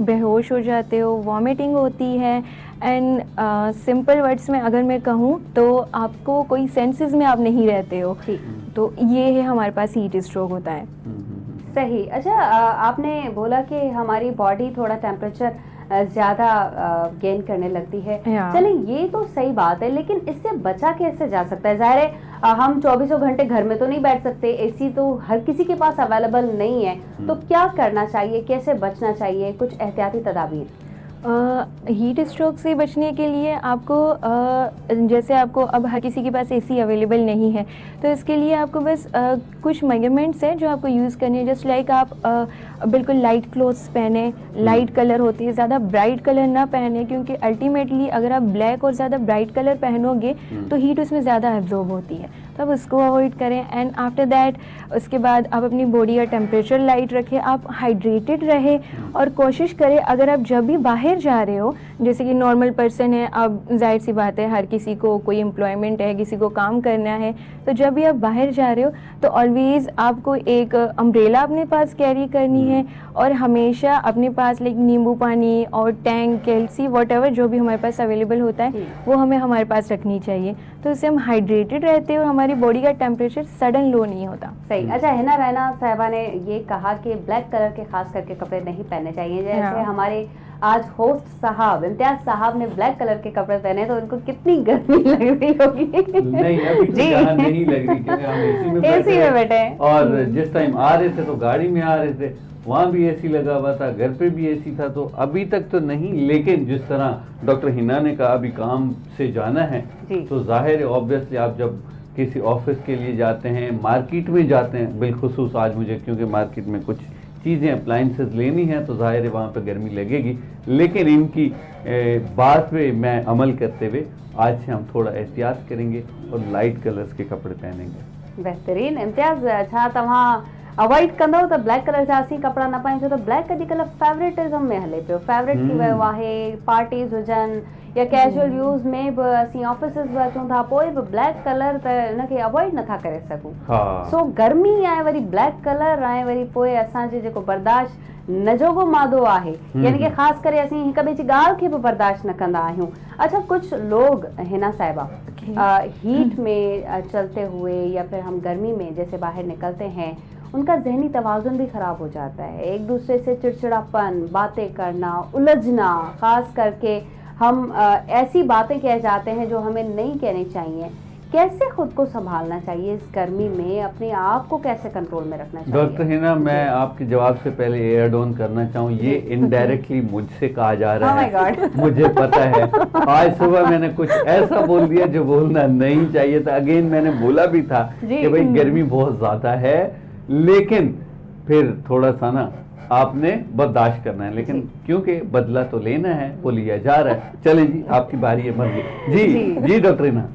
Speaker 4: बेहोश हो जाते हो, वॉमिटिंग होती है। एंड सिंपल वर्ड्स में अगर मैं कहूँ तो आपको कोई सेंसेस में आप नहीं रहते हो।
Speaker 1: ठीक।
Speaker 4: तो ये है हमारे पास हीट स्ट्रोक होता है।
Speaker 1: सही। अच्छा, आपने बोला कि हमारी बॉडी थोड़ा टेम्परेचर ज़्यादा गेन करने लगती है।
Speaker 4: Yeah.
Speaker 1: चलिए, ये तो सही बात है, लेकिन इससे बचा कैसे जा सकता है? जाहिर है हम 24 घंटे घर में तो नहीं बैठ सकते, एसी तो हर किसी के पास अवेलेबल नहीं है, तो क्या करना चाहिए, कैसे बचना चाहिए, कुछ एहतियाती तदाबीर?
Speaker 4: हीट स्ट्रोक से बचने के लिए आपको जैसे आपको अब हर किसी के पास एसी अवेलेबल नहीं है, तो इसके लिए आपको बस कुछ मेजरमेंट्स हैं जो आपको यूज़ करनी है। जस्ट लाइक आप बिल्कुल लाइट क्लोथ्स पहने, लाइट कलर होती है, ज़्यादा ब्राइट कलर ना पहने, क्योंकि अल्टीमेटली अगर आप ब्लैक और ज़्यादा ब्राइट कलर पहनोगे तो हीट उसमें ज़्यादा एब्जॉर्ब होती है, तो आप उसको अवॉइड करें। एंड आफ्टर दैट उसके बाद आप अपनी बॉडी का टेम्परेचर लाइट रखें, आप हाइड्रेटेड रहे और कोशिश करें अगर आप जब भी बाहर जा रहे हो, जैसे कि नॉर्मल पर्सन है, अब जाहिर सी बात है हर किसी को कोई एम्प्लॉयमेंट है, किसी को काम करना है, तो जब भी आप बाहर जा रहे हो तो ऑलवेज आपको एक अम्ब्रेला अपने पास कैरी करनी है और हमेशा अपने पास लाइक नींबू पानी और टैंक, कैल्सी, वॉटएवर जो भी हमारे पास अवेलेबल होता है वो हमें हमारे पास रखनी चाहिए, तो इससे हम हाइड्रेटेड रहते हैं और हमारी बॉडी का टेम्परेचर सडन लो नहीं होता।
Speaker 1: सही। अच्छा, हिना रैना साहिबा ने ये कहा कि ब्लैक कलर के खास करके कपड़े नहीं पहनने चाहिए। जैसे हमारे आज होस्ट साहब इम्तियाज साहब ने ब्लैक कलर के कपड़े पहने, तो उनको कितनी गर्मी लग रही होगी।
Speaker 2: नहीं, अभी तो जान नहीं लग रही, क्योंकि हम एसी में
Speaker 1: बैठे हैं।
Speaker 2: और जिस टाइम आ रहे थे तो गाड़ी में आ रहे थे, वहाँ भी एसी लगा हुआ था, घर पे भी एसी था, तो अभी तक तो नहीं। लेकिन जिस तरह डॉक्टर हिना ने कहा अभी काम से जाना है, तो जाहिर है ऑब्वियसली आप जब किसी ऑफिस के लिए जाते हैं, मार्केट में जाते हैं, बिलखुसूस आज मुझे क्योंकि मार्केट में कुछ चीज़ें अप्लाइंसेस लेनी है, तो जाहिर है वहाँ पे गर्मी लगेगी। लेकिन इनकी बात पे मैं अमल करते हुए आज से हम थोड़ा एहतियात करेंगे और लाइट कलर्स के कपड़े पहनेंगे।
Speaker 1: बेहतरीन। इम्तियाज, छा तव्हां अवॉइड कंदो त ब्लैक कलर जा सी कपड़ा न पाइनि, छो त ब्लैक अॼुकल्ह फेवरेटिज्म में हले पियो, फेवरेट थी वियो आहे, पार्टीज़ हुजनि या कैजुअल यूज़ में बि असीं ऑफिसिस बि अचूं था, पोइ बि ब्लैक कलर त हिनखे अवॉइड नथा करे सघूं। सो गर्मी आहे, वरी ब्लैक कलर आहे, वरी पोइ असांजे जेको बर्दाश्त न जोगो मादो आहे, यानी कि ख़ासि करे असीं हिक ॿिए जी ॻाल्हि खे बि बर्दाश्त न कंदा आहियूं। अच्छा, कुछ लोग हिना साहिबा हीट में चलते हुए या फिर हम गर्मी में जैसे बाहर निकलते हैं, उनका जहनी तवाज़ुन भी ख़राब हो जाता है, एक दूसरे से चिड़चिड़ापन, बातें करना, उलझना, ख़ास करके हम ऐसी बातें कह जाते हैं जो हमें नहीं कहनी चाहिए। कैसे खुद को संभालना चाहिए इस गर्मी में, अपने आप को कैसे कंट्रोल में रखना चाहिए?
Speaker 2: डॉक्टर हिना, मैं आपके जवाब से पहले एड ऑन करना चाहूँ, ये इनडायरेक्टली मुझसे कहा जा रहा है, मुझे पता है। आज सुबह मैंने कुछ ऐसा बोल दिया जो बोलना नहीं चाहिए था। अगेन मैंने बोला भी था कि भाई गर्मी बहुत ज्यादा है, लेकिन फिर थोड़ा सा ना आपने बर्दाश्त करना है, लेकिन क्योंकि बदला तो लेना है, वो लिया जा रहा है। चलें जी, आपकी बारी है, मर्जी। जी doctor Hina.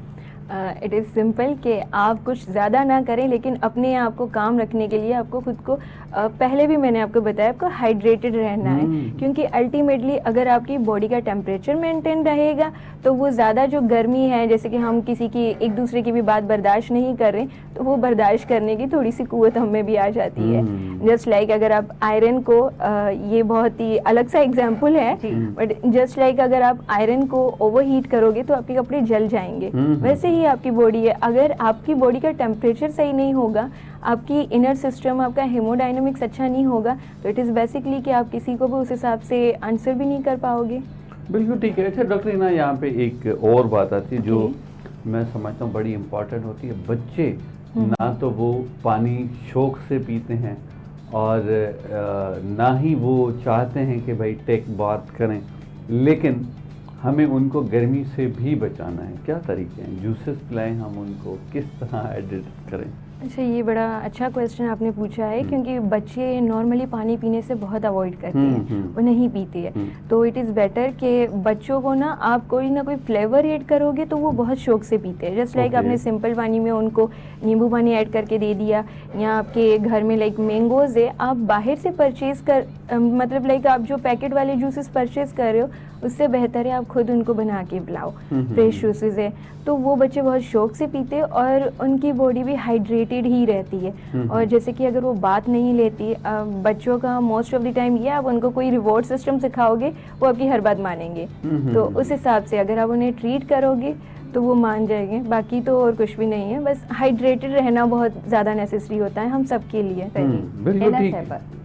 Speaker 4: It is simple कि आप कुछ ज़्यादा ना करें, लेकिन अपने आप को काम रखने के लिए आपको खुद को पहले भी मैंने आपको बताया, आपको हाइड्रेटेड रहना है, क्योंकि अल्टीमेटली अगर आपकी बॉडी का टेम्परेचर मेंटेन रहेगा तो वो ज़्यादा जो गर्मी है, जैसे कि हम किसी की एक दूसरे की भी बात बर्दाश्त नहीं कर रहे, तो वो बर्दाश्त करने की थोड़ी सी कुव्वत हमें भी आ जाती है। जस्ट लाइक अगर आप आयरन को ये बहुत ही अलग सा एग्जाम्पल है, बट जस्ट लाइक अगर आप आयरन को ओवर हीट करोगे तो आपके कपड़े जल जाएंगे, वैसे ही आपकी बॉडी है। अगर आपकी बॉडी का टेम्परेचर सही नहीं होगा, आपकी इनर सिस्टम, आपका हेमोडायनामिक्स अच्छा नहीं होगा, तो इट इज़ बेसिकली कि आप किसी को भी उस हिसाब से आंसर भी नहीं कर पाओगे।
Speaker 2: बिल्कुल ठीक है। अच्छा डॉक्टर हिना, यहाँ पे एक और बात आती है जो मैं समझता हूँ बड़ी इम्पोर्टेंट होती है। बच्चे ना तो वो पानी शौक से पीते हैं और ना ही वो चाहते हैं कि भाई टेक बात करें, लेकिन हमें उनको गर्मी से भी बचाना है। क्या तरीके हैं, जूसेस पिलाएं हम उनको, किस तरह एडिट करें?
Speaker 4: अच्छा, ये बड़ा अच्छा क्वेश्चन आपने पूछा है, क्योंकि बच्चे नॉर्मली पानी पीने से बहुत अवॉइड करते हैं, वो नहीं पीते हैं। तो इट इज़ बेटर कि बच्चों को ना आप कोई ना कोई फ्लेवर ऐड करोगे तो वो बहुत शौक से पीते हैं। जस्ट लाइक आपने सिंपल पानी में उनको नींबू पानी ऐड करके दे दिया, या आपके घर में लाइक मैंगोज़ है, आप बाहर से परचेज़ कर मतलब लाइक आप जो पैकेट वाले जूसेस परचेज़ कर रहे हो उससे बेहतर है आप खुद उनको बना के पिलाओ। फ्रेश जूसेस है तो वो बच्चे बहुत शौक से पीते और उनकी बॉडी भी हाइड्रेटेड हाइड्रेटेड ही रहती है। और जैसे कि अगर वो बात नहीं लेती, बच्चों का मोस्ट ऑफ द टाइम ये, आप उनको कोई रिवॉर्ड सिस्टम सिखाओगे वो आपकी हर बात मानेंगे। तो उस हिसाब से अगर आप उन्हें ट्रीट करोगे तो वो मान जाएंगे, बाकी तो और कुछ भी नहीं है। बस हाइड्रेटेड रहना बहुत ज़्यादा नेसेसरी होता है हम सब के लिए।
Speaker 2: बिल्कुल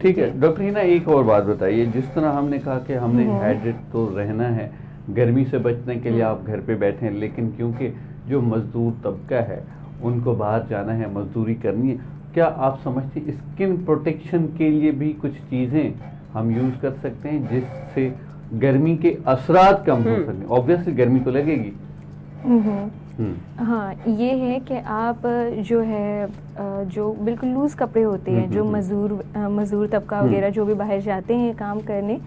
Speaker 2: ठीक है। डॉक्टर हिना, एक और बात बताइए, जिस तरह हमने कहा कि हमने हाइड्रेट तो रहना है, गर्मी से बचने के लिए आप घर पे बैठे हैं, लेकिन क्योंकि जो मजदूर तबका है उनको बाहर जाना है, मजदूरी करनी है, क्या आप समझते हैं स्किन प्रोटेक्शन के लिए भी कुछ चीज़ें हम यूज़ कर सकते हैं जिससे गर्मी के असरात कम हो सकें? ऑब्वियसली गर्मी तो लगेगी।
Speaker 4: हाँ, ये है कि आप जो है जो बिल्कुल लूज कपड़े होते हैं, जो मजदूर तबका वगैरह जो भी बाहर जाते हैं काम करने,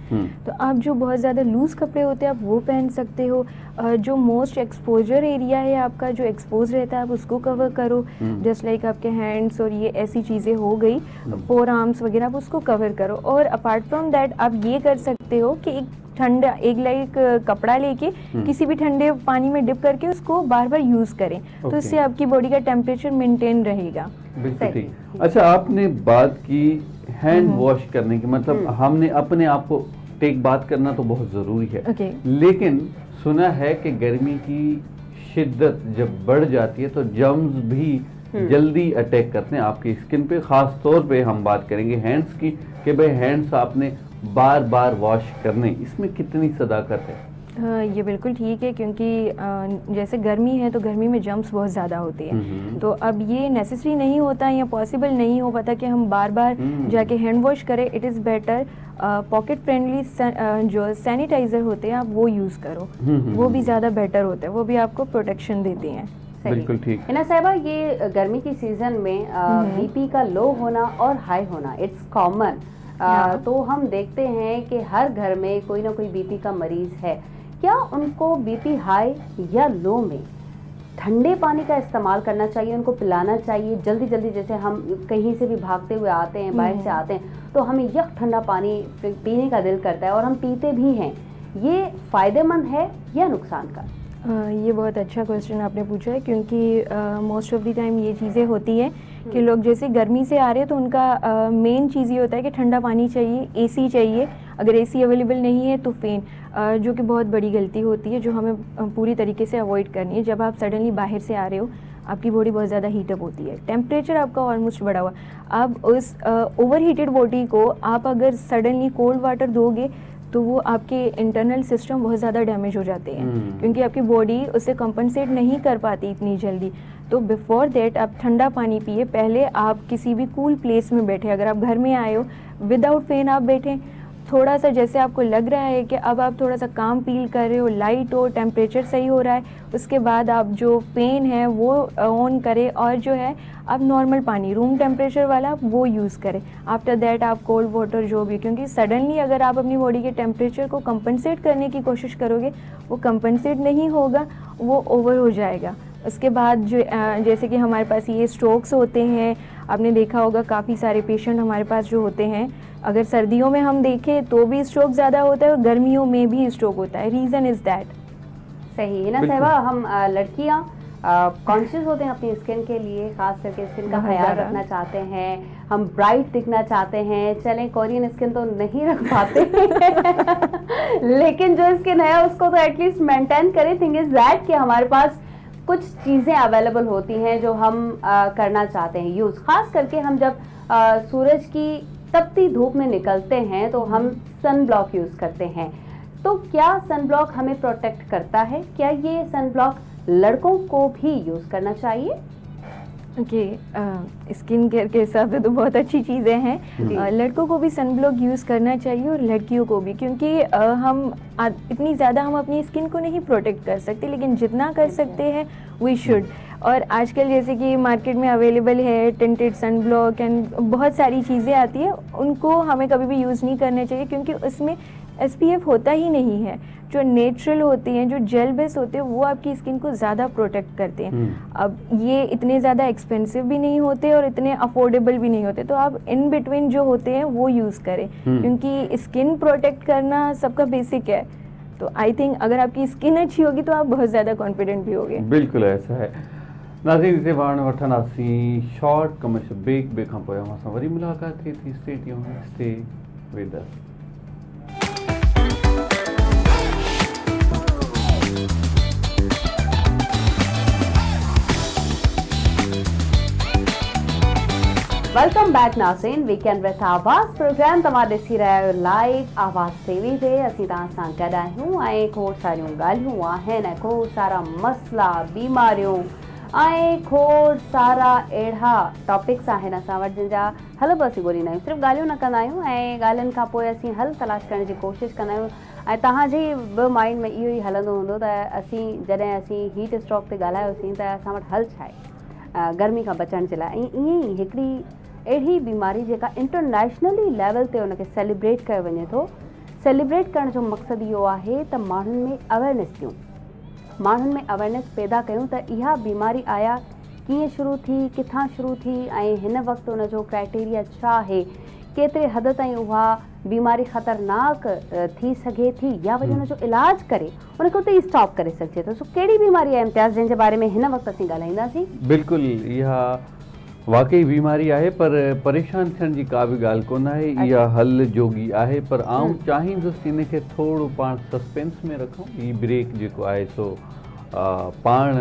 Speaker 4: तो आप जो बहुत ज़्यादा लूज कपड़े होते हैं आप वो पहन सकते हो। जो मोस्ट एक्सपोजर एरिया है आपका, जो एक्सपोज रहता है, आप उसको कवर करो। जस्ट लाइक आपके हैंड्स और ये ऐसी चीज़ें हो गई, फोर आर्म्स वगैरह, आप उसको कवर करो। और अपार्ट फ्रॉम दैट आप ये कर सकते हो कि एक कपड़ा लेके किसी भी ठंडे पानी में डिप करके उसको बार बार यूज करें, तो इससे आपकी बॉडी का टेम्परेचर मेंटेन रहेगा।
Speaker 2: बिल्कुल ठीक। अच्छा, आपने बात की हैंड वॉश करने की, मतलब हमने अपने आप को टेक बात करना तो बहुत जरूरी है, लेकिन सुना है कि गर्मी की शिद्दत जब बढ़ जाती है तो जर्म्स भी जल्दी अटैक करते हैं आपकी स्किन पे। खास तौर पे हम बात करेंगे हैंड्स की, कि भाई हैंड्स आपने बार बार वॉश करने, इसमें कितनी सदाकत है?
Speaker 4: ये बिल्कुल ठीक है, क्योंकि जैसे गर्मी है तो गर्मी में जम्स बहुत ज़्यादा होती है, तो अब ये नेसेसरी नहीं होता या पॉसिबल नहीं हो पाता कि हम बार बार जाके हैंड वॉश करें। It is better pocket friendly जो सैनिटाइज़र होते हैं आप वो यूज़ करो, वो भी ज़्यादा बेटर होता है, वो भी आपको प्रोटेक्शन देते हैं।
Speaker 2: बिल्कुल ठीक।
Speaker 1: हिना साहिबा, ये गर्मी की सीजन में बीपी का लो होना और हाई होना इट्स कॉमन। तो हम देखते हैं कि हर घर में कोई ना कोई बीपी का मरीज है। क्या उनको बीपी हाई या लो में ठंडे पानी का इस्तेमाल करना चाहिए, उनको पिलाना चाहिए जल्दी जल्दी? जैसे हम कहीं से भी भागते हुए आते हैं, बाहर से आते हैं, तो हमें यह ठंडा पानी पीने का दिल करता है और हम पीते भी हैं। ये फायदेमंद है या नुकसान का?
Speaker 4: ये बहुत अच्छा क्वेश्चन आपने पूछा है, क्योंकि मोस्ट ऑफ द टाइम ये चीज़ें होती हैं कि लोग जैसे गर्मी से आ रहे हैं तो उनका मेन चीज़ ये होता है कि ठंडा पानी चाहिए, एसी चाहिए। अगर एसी अवेलेबल नहीं है तो फ़ैन, जो कि बहुत बड़ी गलती होती है, जो हमें पूरी तरीके से अवॉइड करनी है। जब आप सडनली बाहर से आ रहे हो, आपकी बॉडी बहुत ज़्यादा हीटअप होती है, टेम्परेचर आपका ऑलमोस्ट बढ़ा हुआ, आप उस ओवर हीटेड बॉडी को आप अगर सडनली कोल्ड वाटर दोगे तो वो आपके इंटरनल सिस्टम बहुत ज़्यादा डैमेज हो जाते हैं, क्योंकि आपकी बॉडी उससे कंपनसेट नहीं कर पाती इतनी जल्दी। तो बिफोर दैट आप ठंडा पानी पिए, पहले आप किसी भी कूल प्लेस में बैठे, अगर आप घर में आए हो विदाउट फैन आप बैठें, थोड़ा सा जैसे आपको लग रहा है कि अब आप थोड़ा सा काम फील कर रहे हो, लाइट हो, टेम्परेचर सही हो रहा है, उसके बाद आप जो फैन है वो ऑन करें और जो है आप नॉर्मल पानी रूम टेम्परेचर वाला वो यूज़ करें। आफ्टर दैट आप कोल्ड वाटर जो भी, क्योंकि सडनली अगर आप अपनी बॉडी के टेम्परेचर को कंपनसेट करने की कोशिश करोगे वो कंपनसेट नहीं होगा, वो ओवर हो जाएगा। उसके बाद जो जैसे कि हमारे पास ये स्ट्रोक्स होते हैं, आपने देखा होगा काफ़ी सारे पेशेंट हमारे पास जो होते हैं, अगर सर्दियों में हम देखें तो भी स्ट्रोक ज़्यादा होता है और गर्मियों में भी स्ट्रोक होता है। Reason is that.
Speaker 1: सही है ना साहिबा, हम लड़कियां कॉन्शियस होते हैं अपनी स्किन के लिए, खास करके स्किन का ख्याल रखना चाहते हैं, हम ब्राइट दिखना चाहते हैं। चलें कोरियन स्किन तो नहीं रख पाते लेकिन जो स्किन है उसको तो एटलीस्ट मेंटेन करें। थिंग इज दैट कि हमारे पास कुछ चीज़ें अवेलेबल होती हैं जो हम करना चाहते हैं यूज़। खास करके हम जब सूरज की तपती धूप में निकलते हैं तो हम सन ब्लॉक यूज़ करते हैं। तो क्या सन ब्लॉक हमें प्रोटेक्ट करता है? क्या ये सन ब्लॉक लड़कों को भी यूज़ करना चाहिए?
Speaker 4: स्किन केयर के हिसाब से तो बहुत अच्छी चीज़ें हैं। लड़कों को भी सन ब्लॉक यूज़ करना चाहिए और लड़कियों को भी, क्योंकि हम इतनी ज़्यादा हम अपनी स्किन को नहीं प्रोटेक्ट कर सकते, लेकिन जितना कर सकते हैं वी शुड। और आजकल जैसे कि मार्केट में अवेलेबल है टिंटेड सन ब्लॉक एंड बहुत सारी चीज़ें आती है, उनको हमें कभी भी यूज़ नहीं करना चाहिए, क्योंकि उसमें SPF होता ही नहीं है। जो नेचुरल होती हैं, जो जेल बेस होते हैं, वो आपकी स्किन को ज़्यादा प्रोटेक्ट करते हैं। अब ये इतने ज़्यादा एक्सपेंसिव भी नहीं होते और इतने अफोर्डेबल भी नहीं होते, तो आप इन बिटवीन जो होते हैं वो यूज़ करें, क्योंकि स्किन प्रोटेक्ट करना सबका बेसिक है। तो आई थिंक अगर आपकी स्किन अच्छी होगी तो आप बहुत ज़्यादा कॉन्फिडेंट भी होगे।
Speaker 2: बिल्कुल ऐसा है। नाज़रीन हिते पाण वठंदासीं शॉर्ट कमर्शियल ब्रेक खां पोइ असां सां वरी मुलाक़ात थिए थी। Stay tuned, stay with us.
Speaker 1: Welcome back नाज़रीन, वीकेंड विथ आवाज़ प्रोग्राम तव्हां ॾिसी रहिया आहियो लाइव आवाज़ टीवी ते। असीं तव्हां सां गॾु आहियूं ऐं खोड़ सारियूं ॻाल्हियूं आहिनि ऐं खोड़ सारा मसला, बीमारियूं ऐं खोड़ सारा अहिड़ा टॉपिक्स आहिनि असां वटि जंहिंजा हल बि असीं ॻोल्हींदा आहियूं। सिर्फ़ु ॻाल्हियूं न कंदा आहियूं ऐं ॻाल्हियुनि खां पोइ असीं हल तलाश करण जी कोशिशि कंदा आहियूं। ऐं तव्हांजी बि माइंड में इहो ई हलंदो हूंदो त असीं जॾहिं असीं हीट स्ट्रोक ते ॻाल्हायोसीं त असां वटि हल छा आहे गर्मी खां बचण जे लाइ। ऐं ईअं ई हिकिड़ी अहिड़ी बीमारी जेका इंटरनेशनली लेवल ते उनखे सेलिब्रेट कयो वञे थो। सेलिब्रेट करण जो मक़सदु इहो आहे त माण्हुनि में अवेयरनेस ॾियूं, माण्हुनि में अवेयरनेस पैदा कयूं त इहा बीमारी आया कीअं शुरू थी, किथां शुरू थी ऐं हिन वक़्तु उनजो क्राइटेरिया छा आहे, केतिरे हद ताईं उहा बीमारी ख़तरनाक थी सघे थी या वरी उनजो इलाज करे उनखे उते ई स्टॉप करे सघिजे थो। सो कहिड़ी बीमारी आहे इम्तियाज़ जंहिंजे बारे में हिन वक़्तु असीं ॻाल्हाईंदासीं?
Speaker 2: बिल्कुलु इहा वाकई बीमारी आहे, पर परेशान थियण जी का बि ॻाल्हि कोन आहे। इहा हल जोगी आहे, पर आउं चाहींदुसि इनखे थोरो पाण सस्पेंस में रखूं। ही ब्रेक जेको आहे सो पाण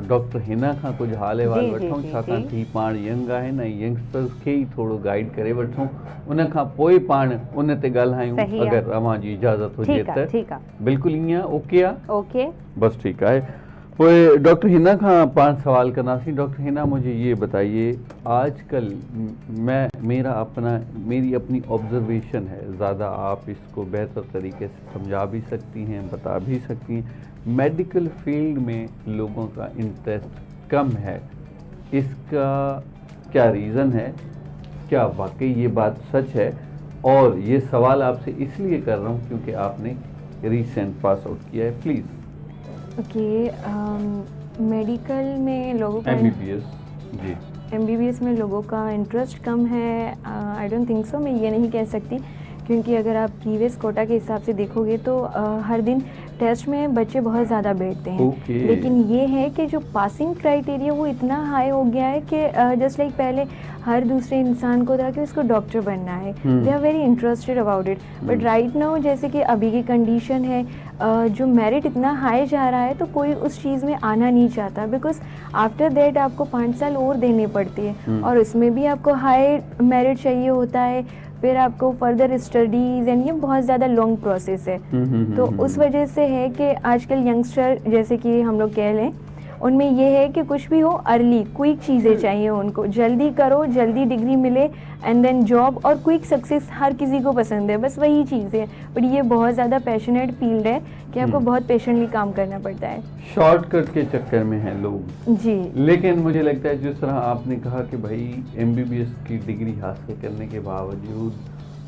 Speaker 2: डॉक्टर हिना खां कुझु हाल अहिवाल वठूं, छाकाणि त ही पाण यंग आहिनि ऐं यंगस्टर्स खे ई थोरो गाइड करे वठूं। उन खां पोइ पाण उन ते ॻाल्हायूं अगरि तव्हांजी इजाज़त हुजे त। बिल्कुलु ईअं ओके आहे? ओके, बस ठीक है। तो डॉक्टर हिना खां पाण सवाल करनासी। डॉक्टर हिना, मुझे ये बताइए, आजकल मेरी अपनी ऑब्जर्वेशन है, ज़्यादा आप इसको बेहतर तरीके से समझा भी सकती हैं, बता भी सकती हैं, मेडिकल फील्ड में लोगों का इंटरेस्ट कम है। इसका क्या रीज़न है? क्या वाकई ये बात सच है? और ये सवाल आपसे इसलिए कर रहा हूँ क्योंकि आपने रिसेंट पास आउट किया है। प्लीज़।
Speaker 4: मेडिकल में लोगों का MBBS में लोगों का इंटरेस्ट कम है। आई डोंट थिंक सो, मैं ये नहीं कह सकती, क्योंकि अगर आप प्रीवियस कोटा के हिसाब से देखोगे तो हर दिन टेस्ट में बच्चे बहुत ज़्यादा बैठते हैं। लेकिन ये है कि जो पासिंग क्राइटेरिया वो इतना हाई हो गया है कि जस्ट लाइक पहले हर दूसरे इंसान को था कि उसको डॉक्टर बनना है, they are very interested about it. But right now जैसे कि अभी की कंडीशन है, जो मेरिट इतना हाई जा रहा है तो कोई उस चीज़ में आना नहीं चाहता, बिकॉज आफ्टर दैट आपको 5 साल और देने पड़ते हैं और उसमें भी आपको हाई मेरिट चाहिए होता है, फिर आपको फर्दर स्टडीज़ एंड ये बहुत ज़्यादा लॉन्ग प्रोसेस है। तो उस वजह से है कि आजकल यंगस्टर जैसे कि हम लोग कह लें, उनमें ये है कि कुछ भी हो अर्ली क्विक चीज़ें चाहिए उनको, जल्दी करो, जल्दी डिग्री मिले एंड देन जॉब, और क्विक सक्सेस हर किसी को पसंद है, बस वही चीज़ है। बट ये बहुत ज़्यादा पैशनेट फील्ड है कि आपको बहुत पेशेंटली काम करना पड़ता है।
Speaker 2: शॉर्टकट के चक्कर में हैं लोग
Speaker 4: जी।
Speaker 2: लेकिन मुझे लगता है जिस तरह आपने कहा कि भाई MBBS की डिग्री हासिल करने के बावजूद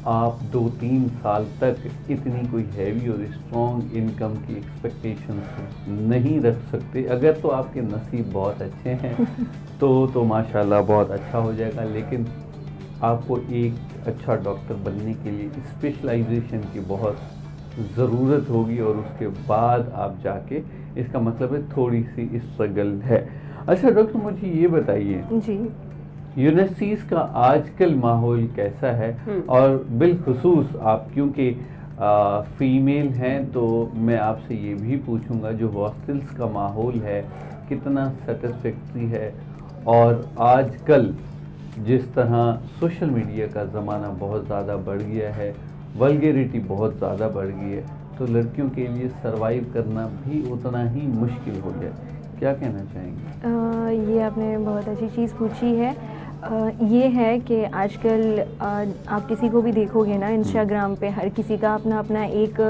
Speaker 2: आप 2-3 साल तक इतनी कोई हैवी और स्ट्रॉन्ग इनकम की एक्सपेक्टेशंस नहीं रख सकते। अगर तो आपके नसीब बहुत अच्छे हैं तो माशाल्लाह बहुत अच्छा हो जाएगा, लेकिन आपको एक अच्छा डॉक्टर बनने के लिए स्पेशलाइजेशन की बहुत ज़रूरत होगी और उसके बाद आप जाके, इसका मतलब है थोड़ी सी स्ट्रगल है। अच्छा डॉक्टर, मुझे ये बताइए
Speaker 4: जी,
Speaker 2: यूनिवर्सिटीज़ का आजकल माहौल कैसा है? और बिलखुसूस आप क्योंकि फीमेल हैं तो मैं आपसे ये भी पूछूंगा, जो हॉस्टल्स का माहौल है कितना सेटिस्फैक्ट्री है? और आजकल जिस तरह सोशल मीडिया का ज़माना बहुत ज़्यादा बढ़ गया है, वल्गैरिटी बहुत ज़्यादा बढ़ गई है, तो लड़कियों के लिए सरवाइव करना भी उतना ही मुश्किल हो गया। क्या कहना चाहेंगे?
Speaker 4: ये आपने बहुत अच्छी चीज़ पूछी है। ये है कि आजकल आप किसी को भी देखोगे ना, इंस्टाग्राम पे हर किसी का अपना अपना एक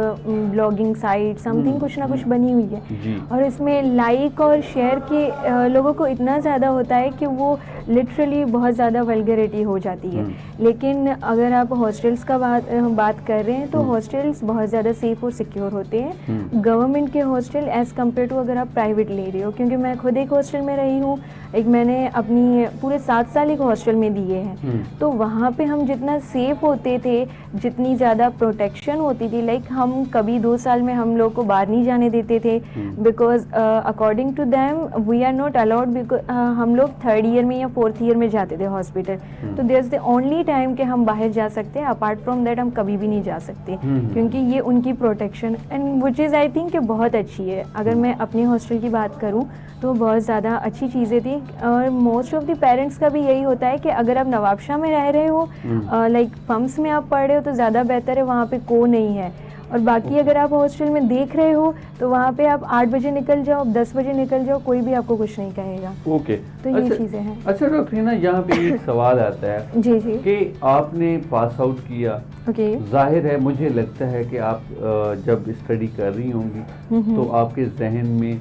Speaker 4: ब्लॉगिंग साइट समथिंग कुछ ना कुछ बनी हुई है, और इसमें लाइक और शेयर के लोगों को इतना ज़्यादा होता है कि वो लिटरली बहुत ज़्यादा वल्गैरिटी हो जाती है। लेकिन अगर आप हॉस्टल्स का बात कर रहे हैं तो हॉस्टल्स बहुत ज़्यादा सेफ़ और सिक्योर होते हैं, गवर्नमेंट के हॉस्टल एज़ कम्पेयर टू अगर आप प्राइवेट ले रहे हो। क्योंकि मैं खुद एक हॉस्टल में रही हूँ, मैंने अपनी पूरे 7 साल एक हॉस्टल में दिए हैं। तो वहाँ पे हम जितना सेफ होते थे, जितनी ज़्यादा प्रोटेक्शन होती थी, लाइक हम कभी 2 साल में हम लोग को बाहर नहीं जाने देते थे, because according to them we are not allowed, because हम लोग 3rd ईयर में या 4th ईयर में जाते थे हॉस्पिटल। तो there is the only time कि हम बाहर जा सकते हैं, अपार्ट फ्रॉम दैट हम कभी भी नहीं जा सकते, क्योंकि ये उनकी protection and which is I think बहुत अच्छी है। अगर मैं अपने हॉस्टल की बात करूँ तो बहुत ज़्यादा अच्छी चीज़ें थी, और मोस्ट ऑफ द पेरेंट्स का भी यही होता है कि अगर आप नवाबशाह में रह रहे हो, लाइक पम्प्स में आप पढ़ रहे हो, तो ज़्यादा बेहतर है, वहाँ पे को नहीं है। और बाकी अगर आप हॉस्टल में देख रहे हो तो वहाँ पे आप 8 बजे निकल जाओ, 10 बजे निकल जाओ, कोई भी आपको कुछ नहीं कहेगा।
Speaker 2: ओके,
Speaker 4: तो ये चीज़ें हैं।
Speaker 2: अच्छा डॉक्टर हिना, यहाँ पे एक सवाल आता है
Speaker 4: जी जी
Speaker 2: कि आपने पास आउट किया,
Speaker 4: ओके,
Speaker 2: जाहिर है मुझे लगता है कि आप जब स्टडी कर रही होंगी तो आपके जहन में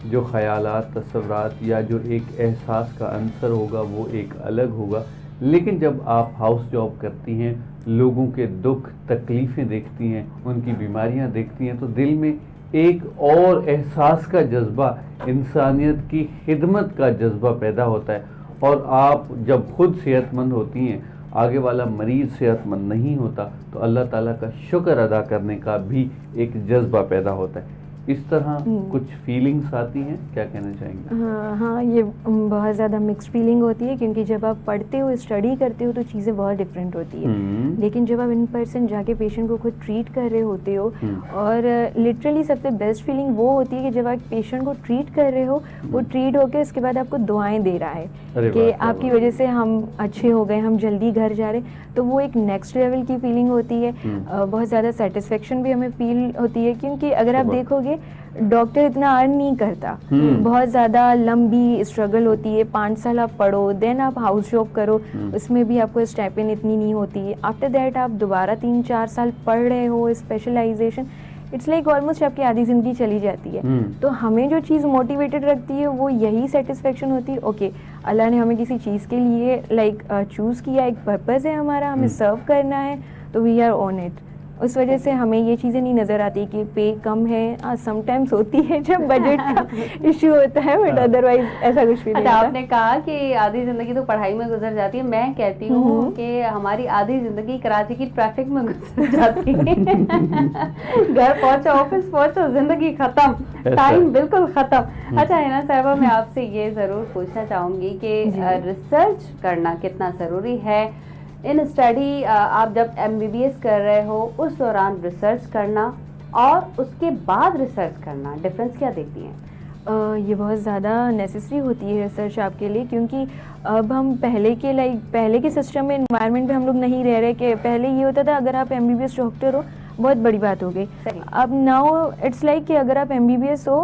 Speaker 2: जो ख्यालात, तस्वुरात या जो एक एहसास का अंसर होगा वो एक अलग होगा, लेकिन जब आप हाउस जॉब करती हैं, लोगों के दुख तकलीफ़ें देखती हैं, उनकी बीमारियां देखती हैं, तो दिल में एक और एहसास का जज्बा, इंसानियत की खिदमत का जज्बा पैदा होता है। और आप जब खुद सेहतमंद होती हैं, आगे वाला मरीज़ सेहतमंद नहीं होता, तो अल्लाह ताला का शुक्र अदा करने का भी एक जज्बा पैदा होता है। इस तरह कुछ फीलिंग्स आती हैं, क्या कहना चाहेंगे?
Speaker 4: हाँ, ये बहुत ज़्यादा मिक्स्ड फीलिंग होती है, क्योंकि जब आप पढ़ते हो, स्टडी करते हो, तो चीज़ें बहुत डिफरेंट होती है। लेकिन जब आप इन पर्सन जाके पेशेंट को खुद ट्रीट कर रहे होते हो, और लिटरली सबसे बेस्ट फीलिंग वो होती है कि जब आप पेशेंट को ट्रीट कर रहे हो, वो ट्रीट होकर उसके बाद आपको दुआएं दे रहा है कि आपकी वजह से हम अच्छे हो गए, हम जल्दी घर जा रहे, तो वो एक नेक्स्ट लेवल की फीलिंग होती है। बहुत ज़्यादा सेटिस्फेक्शन भी हमें फील होती है, क्योंकि अगर आप देखोगे डॉक्टर इतना अर्न नहीं करता, बहुत ज़्यादा लंबी स्ट्रगल होती है। 5 साल आप पढ़ो, देन आप हाउस जॉब करो, उसमें भी आपको स्टाइपेंड इतनी नहीं होती है। आफ्टर दैट आप दोबारा 3-4 साल पढ़ रहे हो, स्पेशलाइजेशन, इट्स लाइक ऑलमोस्ट आपकी आधी ज़िंदगी चली जाती है। तो हमें जो चीज़ मोटिवेटेड रखती है वो यही सेटिस्फेक्शन होती है, ओके अल्लाह ने हमें किसी चीज़ के लिए लाइक चूज़ किया, एक पर्पज़ है हमारा, हमें सर्व करना है, तो वी आर ऑन इट। उस वजह से हमें ये चीज़ें नहीं नज़र आती कि पे कम है। समटाइम्स होती है जब बजट का इशू होता है, बट अदरवाइज ऐसा कुछ भी नहीं
Speaker 1: अच्छा,
Speaker 4: होता।
Speaker 1: आपने कहा कि आधी जिंदगी तो पढ़ाई में गुजर जाती है, मैं कहती हूँ कि हमारी आधी जिंदगी कराची की ट्रैफिक में गुजर जाती है। घर पहुंचो, ऑफिस पहुंचो, जिंदगी खत्म, टाइम बिल्कुल खत्म। अच्छा हिना साहिबा, मैं आपसे ये जरूर पूछना चाहूंगी कि रिसर्च करना कितना जरूरी है इन स्टडी। आप जब MBBS कर रहे हो, उस दौरान रिसर्च करना और उसके बाद रिसर्च करना, डिफरेंस क्या देखती हैं?
Speaker 4: ये बहुत ज़्यादा नेसेसरी होती है रिसर्च आपके लिए, क्योंकि अब हम पहले के सिस्टम में, एनवायरनमेंट में हम लोग नहीं रह रहे। कि पहले ये होता था अगर आप MBBS डॉक्टर हो बहुत बड़ी बात हो गई, अब नाउ इट्स लाइक कि अगर आप MBBS हो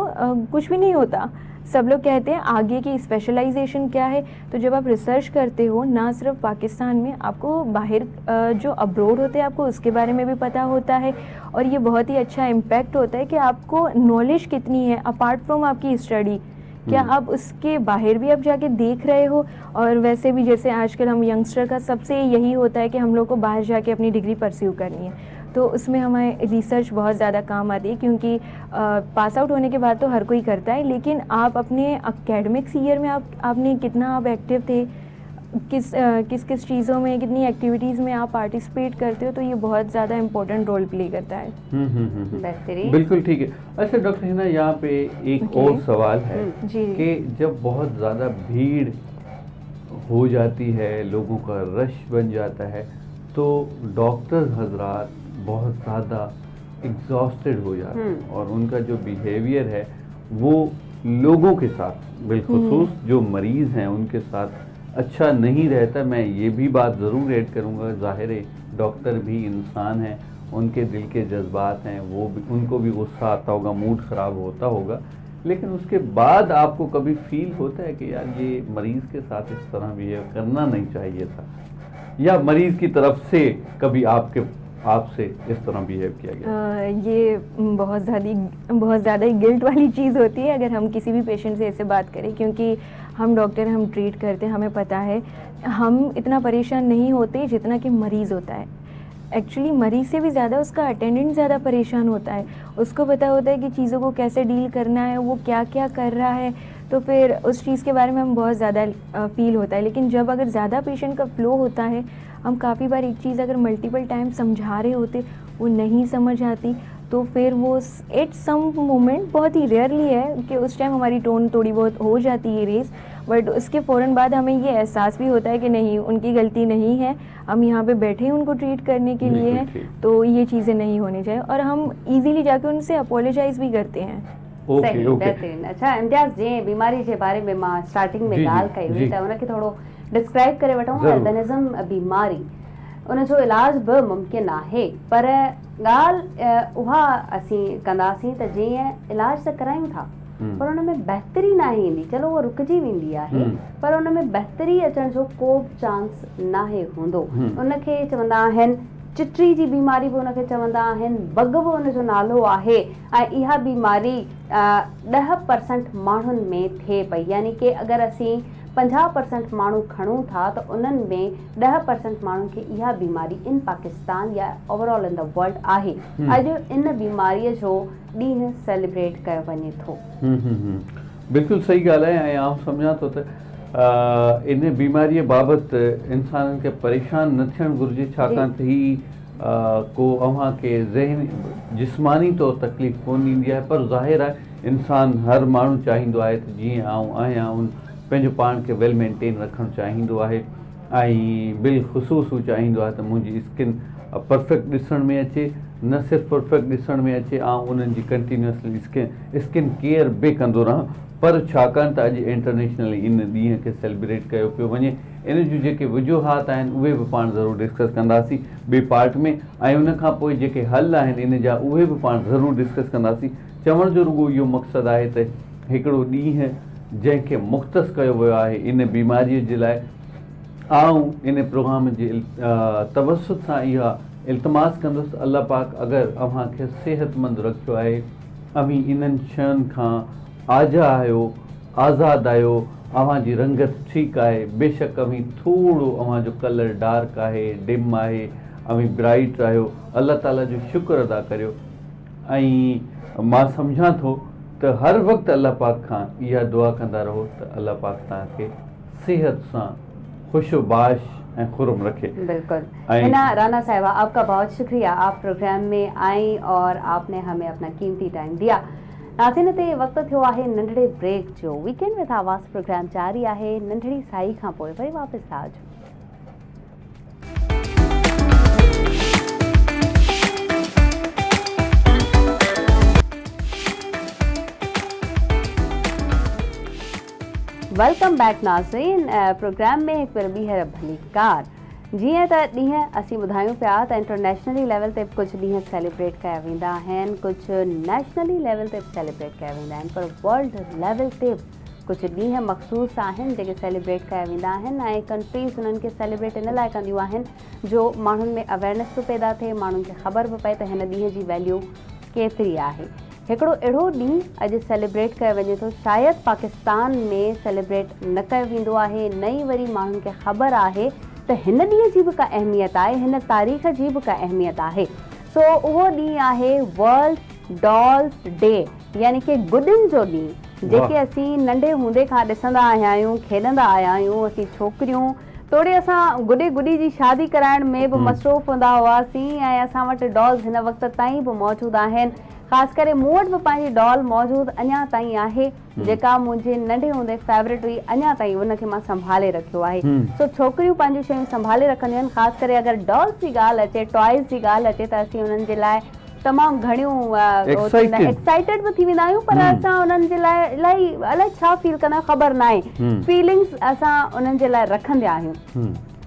Speaker 4: कुछ भी नहीं होता। सब लोग कहते हैं आगे की स्पेशलाइजेशन क्या है। तो जब आप रिसर्च करते हो, ना सिर्फ पाकिस्तान में, आपको बाहर जो अब्रोड होते हैं आपको उसके बारे में भी पता होता है, और ये बहुत ही अच्छा इम्पैक्ट होता है कि आपको नॉलेज कितनी है अपार्ट फ्रॉम आपकी स्टडी, क्या आप उसके बाहर भी आप जाके देख रहे हो। और वैसे भी जैसे आजकल हम यंगस्टर का सबसे यही होता है कि हम लोग को बाहर जाके अपनी डिग्री परस्यू करनी है, तो उसमें हमें रिसर्च बहुत ज़्यादा काम आती है, क्योंकि पास आउट होने के बाद तो हर कोई करता है, लेकिन आप अपने एकेडमिक्स ईयर में आपने कितना आप एक्टिव थे, किस चीज़ों में, कितनी एक्टिविटीज़ में आप पार्टिसिपेट करते हो, तो ये बहुत ज़्यादा इम्पोर्टेंट रोल प्ले करता है।
Speaker 1: बेहतरीन,
Speaker 2: बिल्कुल ठीक है। अच्छा डॉक्टर हिना, यहाँ पे एक और सवाल है
Speaker 4: जी।
Speaker 2: कि जब बहुत ज़्यादा भीड़ हो जाती है, लोगों का रश बन जाता है, तो डॉक्टर हजरात बहुत ज़्यादा एग्जॉस्टेड हो जाते हैं, और उनका जो बिहेवियर है वो लोगों के साथ, बिलखुसूस जो मरीज़ हैं उनके साथ अच्छा नहीं रहता। मैं ये भी बात ज़रूर ऐड करूँगा, ज़ाहिर है डॉक्टर भी इंसान हैं, उनके दिल के जज्बात हैं, वो भी, उनको भी गुस्सा आता होगा, मूड ख़राब होता होगा, लेकिन उसके बाद आपको कभी फील होता है कि यार ये मरीज़ के साथ इस तरह बिहेव करना नहीं चाहिए था, या मरीज़ की तरफ से कभी आपसे इस तरह बिहेव किया गया?
Speaker 4: ये बहुत ज़्यादा गिल्ट वाली चीज़ होती है अगर हम किसी भी पेशेंट से ऐसे बात करें, क्योंकि हम डॉक्टर, हम ट्रीट करते हैं, हमें पता है, हम इतना परेशान नहीं होते जितना कि मरीज़ होता है। एक्चुअली मरीज से भी ज़्यादा उसका अटेंडेंट ज़्यादा परेशान होता है, उसको पता होता है कि चीज़ों को कैसे डील करना है, वो क्या क्या कर रहा है, तो फिर उस चीज़ के बारे में हम बहुत ज़्यादा फील होता है। लेकिन जब अगर ज़्यादा पेशेंट का फ्लो होता है, हम काफ़ी बार एक चीज़ अगर मल्टीपल टाइम समझा रहे होते वो नहीं समझ आती, तो फिर वो एट सम मोमेंट, बहुत ही रेयरली है कि उस टाइम हमारी टोन थोड़ी बहुत हो जाती है रेस, बट उसके फ़ौरन बाद हमें ये एहसास भी होता है कि नहीं, उनकी गलती नहीं है, हम यहाँ पे बैठे हैं उनको ट्रीट करने के लिए हैं, तो ये चीज़ें नहीं होनी चाहिए, और हम इजीली जाके उनसे अपोलोजाइज़ भी करते हैं।
Speaker 1: सही, बेहतरीन। अच्छा इम्तियाज़, जे बीमारी जे बारे में मां स्टार्टिंग में ॻाल्हि कई हुई त उनखे थोरो डिस्क्राइब करे वठूं। अल्बिनिज़म बीमारी, उनजो इलाज बि मुमकिन आहे, पर ॻाल्हि उहा असीं कंदासीं त जीअं इलाज त करायूं था पर उन में बहितरी न ईंदी, चलो उहा रुकिजी वेंदी आहे, पर उन में बहितरी अचण जो को बि चांस नाहे हूंदो। उनखे चवंदा आहिनि चिटरी जी बीमारी बि उनखे चवंदा आहिनि, बग बि उनजो नालो आहे, ऐं इहा बीमारी 10% माण्हुनि में थिए पई, यानी कि अगरि असीं 50% माण्हू खणूं था त उन्हनि में 10% माण्हुनि खे इहा बीमारी इन पाकिस्तान या ओवरऑल इन द वर्ल्ड आहे। अॼु इन बीमारीअ जो ॾींहुं सेलिब्रेट कयो वञे थो।
Speaker 2: बिल्कुलु सही ॻाल्हि आहे, ऐं आउं सम्झां थो त इन बीमारीअ बाबति इंसाननि खे परेशान न थियणु घुरिजे, छाकाणि त ही को अव्हांखे ज़हनी जिस्मानी तौरु तकलीफ़ कोन ॾींदी आहे, पर ज़ाहिर आहे इंसान हर माण्हू चाहींदो आहे त जीअं आउं आहियां उन पंहिंजो पाण खे वेल मेंटेन रखणु चाहींदो आहे, ऐं बिलख़ुसूस हू चाहींदो आहे त मुंहिंजी स्किन परफेक्ट ॾिसण में अचे, न सिर्फ़ु परफेक्ट ॾिसण में अचे, ऐं उन्हनि जी कंटिन्यूअसली स्किन केयर बि कंदो रहां। पर छाकाणि त अॼु इंटरनेशनली इन ॾींहं खे सेलिब्रेट कयो पियो वञे, इन जूं जेके वजूहात आहिनि उहे बि पाण ज़रूरु डिस्कस कंदासीं ॿिए पार्ट में, ऐं उनखां पोइ जेके हल आहिनि इन जा उहे बि पाण ज़रूरु डिस्कस कंदासीं। चवण जो रुॻो इहो मक़सदु आहे त हिकिड़ो ॾींहुं जंहिंखे मुख़्तस कयो वियो आहे इन बीमारीअ जे लाइ, आऊं इन प्रोग्राम जे तवसुत सां इहा इल्तिमास कंदुसि, अल्लाह पाक अगरि अव्हांखे सिहतमंद रखियो आहे, अव्हीं इन्हनि शयुनि खां आजा आहियो, आज़ादु आहियो, अव्हांजी रंगत ठीकु आहे, बेशक अव्हीं थोरो अव्हांजो कलर डार्क आहे, डिम आहे, अव्हीं ब्राइट आहियो, अल्लाह ताला जो शुक्र अदा करियो। ऐं मां सम्झां थो त हर वक़्तु अल्लाह पाक खां इहा दुआ कंदा रहो त अल्लाह पाक तव्हांखे सेहत सां खुशबाश ऐं खुरम रखे।
Speaker 1: बिल्कुल। हिना राना साहिबा, आपका बहुत शुक्रिया, आप प्रोग्राम में आई और आपने हमें अपना कीमती टाइम दिया। नाज़रीन, ते वक्त थियो आहे नंढड़े ब्रेक जो। वीकेंड विद आवाज़ प्रोग्राम जारी आहे, नंढड़ी साई खां पोइ वरी वापसि था अचूं। वेलकम बैक नाज़रीन, प्रोग्राम में हिकु ॿीहर भली कार। जीअं त ॾींहं असीं ॿुधायूं पिया त इंटरनेशनली लेवल ते कुझु ॾींहं सेलिब्रेट कया वेंदा आहिनि, कुझु नेशनली लेवल ते सेलिब्रेट कया वेंदा आहिनि, पर वर्ल्ड लेवल ते कुझु ॾींहं मख़सूस आहिनि जेके सेलिब्रेट कया वेंदा आहिनि, ऐं कंट्रीज़ उन्हनि खे सेलिब्रेट इन लाइ कंदियूं आहिनि जो माण्हुनि में अवेयरनेस बि पैदा थिए, माण्हुनि खे ख़बर बि पए त हिन ॾींहं जी वैल्यू केतिरी आहे। हिकिड़ो अहिड़ो ॾींहुं अॼु सेलिब्रेट कयो वञे थो, शायदि पाकिस्तान में सेलिब्रेट न कयो वेंदो आहे, न ई वरी माण्हुनि खे ख़बर आहे त हिन ॾींहं जी बि का अहमियत आहे, हिन तारीख़ जी बि का अहमियत आहे। सो उहो ॾींहुं आहे वर्ल्ड डॉल्स डे, यानी कि गुॾनि जो ॾींहुं, जेके असीं नंढे हूंदे खां ॾिसंदा आया आहियूं, खेॾंदा आया आहियूं। असीं छोकिरियूं तोड़े असां गुॾे गुॾी जी शादी कराइण में बि मसरूफ़ हूंदा हुआसीं, ऐं असां वटि डॉल्स हिन वक़्त ताईं बि मौजूदु आहिनि। ख़ासि करे मूं वटि बि पंहिंजी डॉल मौजूदु अञा ताईं आहे, जेका मुंहिंजे नंढे हूंदे फेवरेट हुई, अञा ताईं उनखे मां संभाले रखियो आहे। सो छोकिरियूं पंहिंजूं शयूं संभाले रखंदियूं आहिनि। ख़ासि करे अगरि डॉल्स जी ॻाल्हि अचे, टॉयज़ जी ॻाल्हि अचे, त असीं उन्हनि जे लाइ तमामु घणियूं एक्साइटेड बि थी वेंदा आहियूं, पर असां उन्हनि जे लाइ इलाही अलाए छा फील कंदा आहियूं, ख़बर न आहे, फीलिंग्स असां उन्हनि जे लाइ रखंदा आहियूं।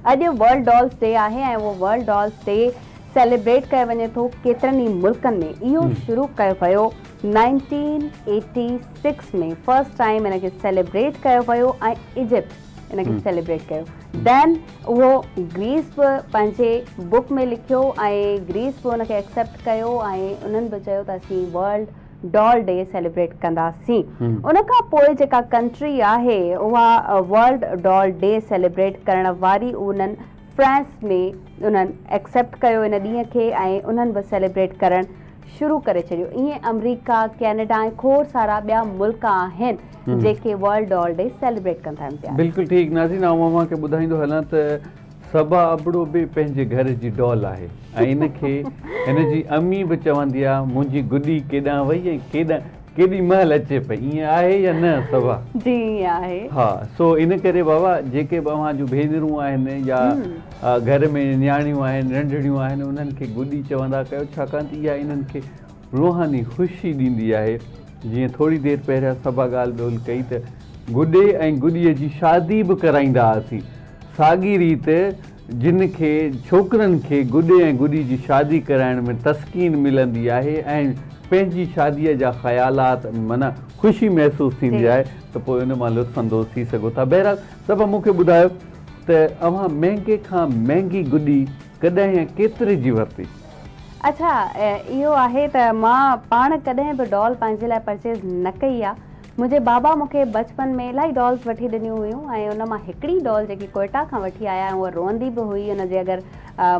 Speaker 1: अॼु वर्ल्ड डॉल्स डे आहे, ऐं उहो वर्ल्ड डॉल्स डे सेलिब्रेट कयो वञे थो केतिरनि ई मुल्कनि में। इहो शुरू कयो वियो 1986 में, फर्स्ट टाइम इनखे सेलिब्रेट कयो वियो, ऐं इजिप्ट इनखे सेलिब्रेट कयो। दैन उहो ग्रीस बि पंहिंजे बुक में लिखियो, ऐं ग्रीस बि उनखे एक्सेप्ट कयो, ऐं उन्हनि बि चयो त असीं वर्ल्ड डॉल डे सेलिब्रेट कंदासीं। उनखां पोइ जेका कंट्री आहे उहा वर्ल्ड डॉल डे सेलिब्रेट करण वारी उन्हनि फ्रांस में उन्हनि एक्सेप्ट कयो इन ॾींहं खे ऐं उन्हनि बि सेलिब्रेट करणु शुरू करे छॾियो। ईअं अमेरिका, कैनेडा ऐं खोड़ सारा ॿिया मुल्क आहिनि जेके वर्ल्ड डॉल डे सेलिब्रेट कंदा आहिनि।
Speaker 2: बिल्कुलु ठीकु नाज़रीन, आउं मां खे ॿुधाईंदो हलां त सबा अबड़ो बि पंहिंजे घर जी डॉल आहे ऐं इनखे हिनजी अम्मी बि चवंदी आहे मुंहिंजी गुॾी केॾां वई ऐं केॾी महिल अचे पई, ईअं आहे या न सबा?
Speaker 1: जी ईअं आहे।
Speaker 2: हा, सो इन करे बाबा जेके बि अव्हां जूं भेनरूं आहिनि या घर में न्याणियूं आहिनि, नंढड़ियूं आहिनि, उन्हनि खे गुॾी चवंदा कयो, छाकाणि त इहा इन्हनि खे रूहानी ख़ुशी ॾींदी आहे। जीअं थोरी देरि पहिरियां सबा ॻाल्हि ॿोल कई त गुॾे ऐं गुॾीअ जी शादी बि कराईंदा हुआसीं। साॻी रीति जिन खे छोकिरनि खे गुॾे ऐं गुॾी जी शादी कराइण में तस्कीन मिलंदी आहे ऐं पंहिंजी शादीअ जा ख़्यालात माना ख़ुशी महसूसु थींदी आहे त पोइ उन मां लुत्फ़अंदोज़ थी सघो था। बहरहाल सभु मूंखे ॿुधायो त अव्हां महांगे खां महांगी गुॾी कॾहिं ऐं केतिरे जी वरिती?
Speaker 1: अच्छा, इहो आहे त मां पाण कॾहिं बि डॉल पंहिंजे लाइ परचेज़ न कई आहे। मुंहिंजे बाबा मूंखे बचपन में इलाही डॉल्स वठी ॾिनियूं हुयूं ऐं उन मां हिकिड़ी डॉल जेकी कोयटा खां वठी आया उहा रोअंदी बि हुई। उनजे अगरि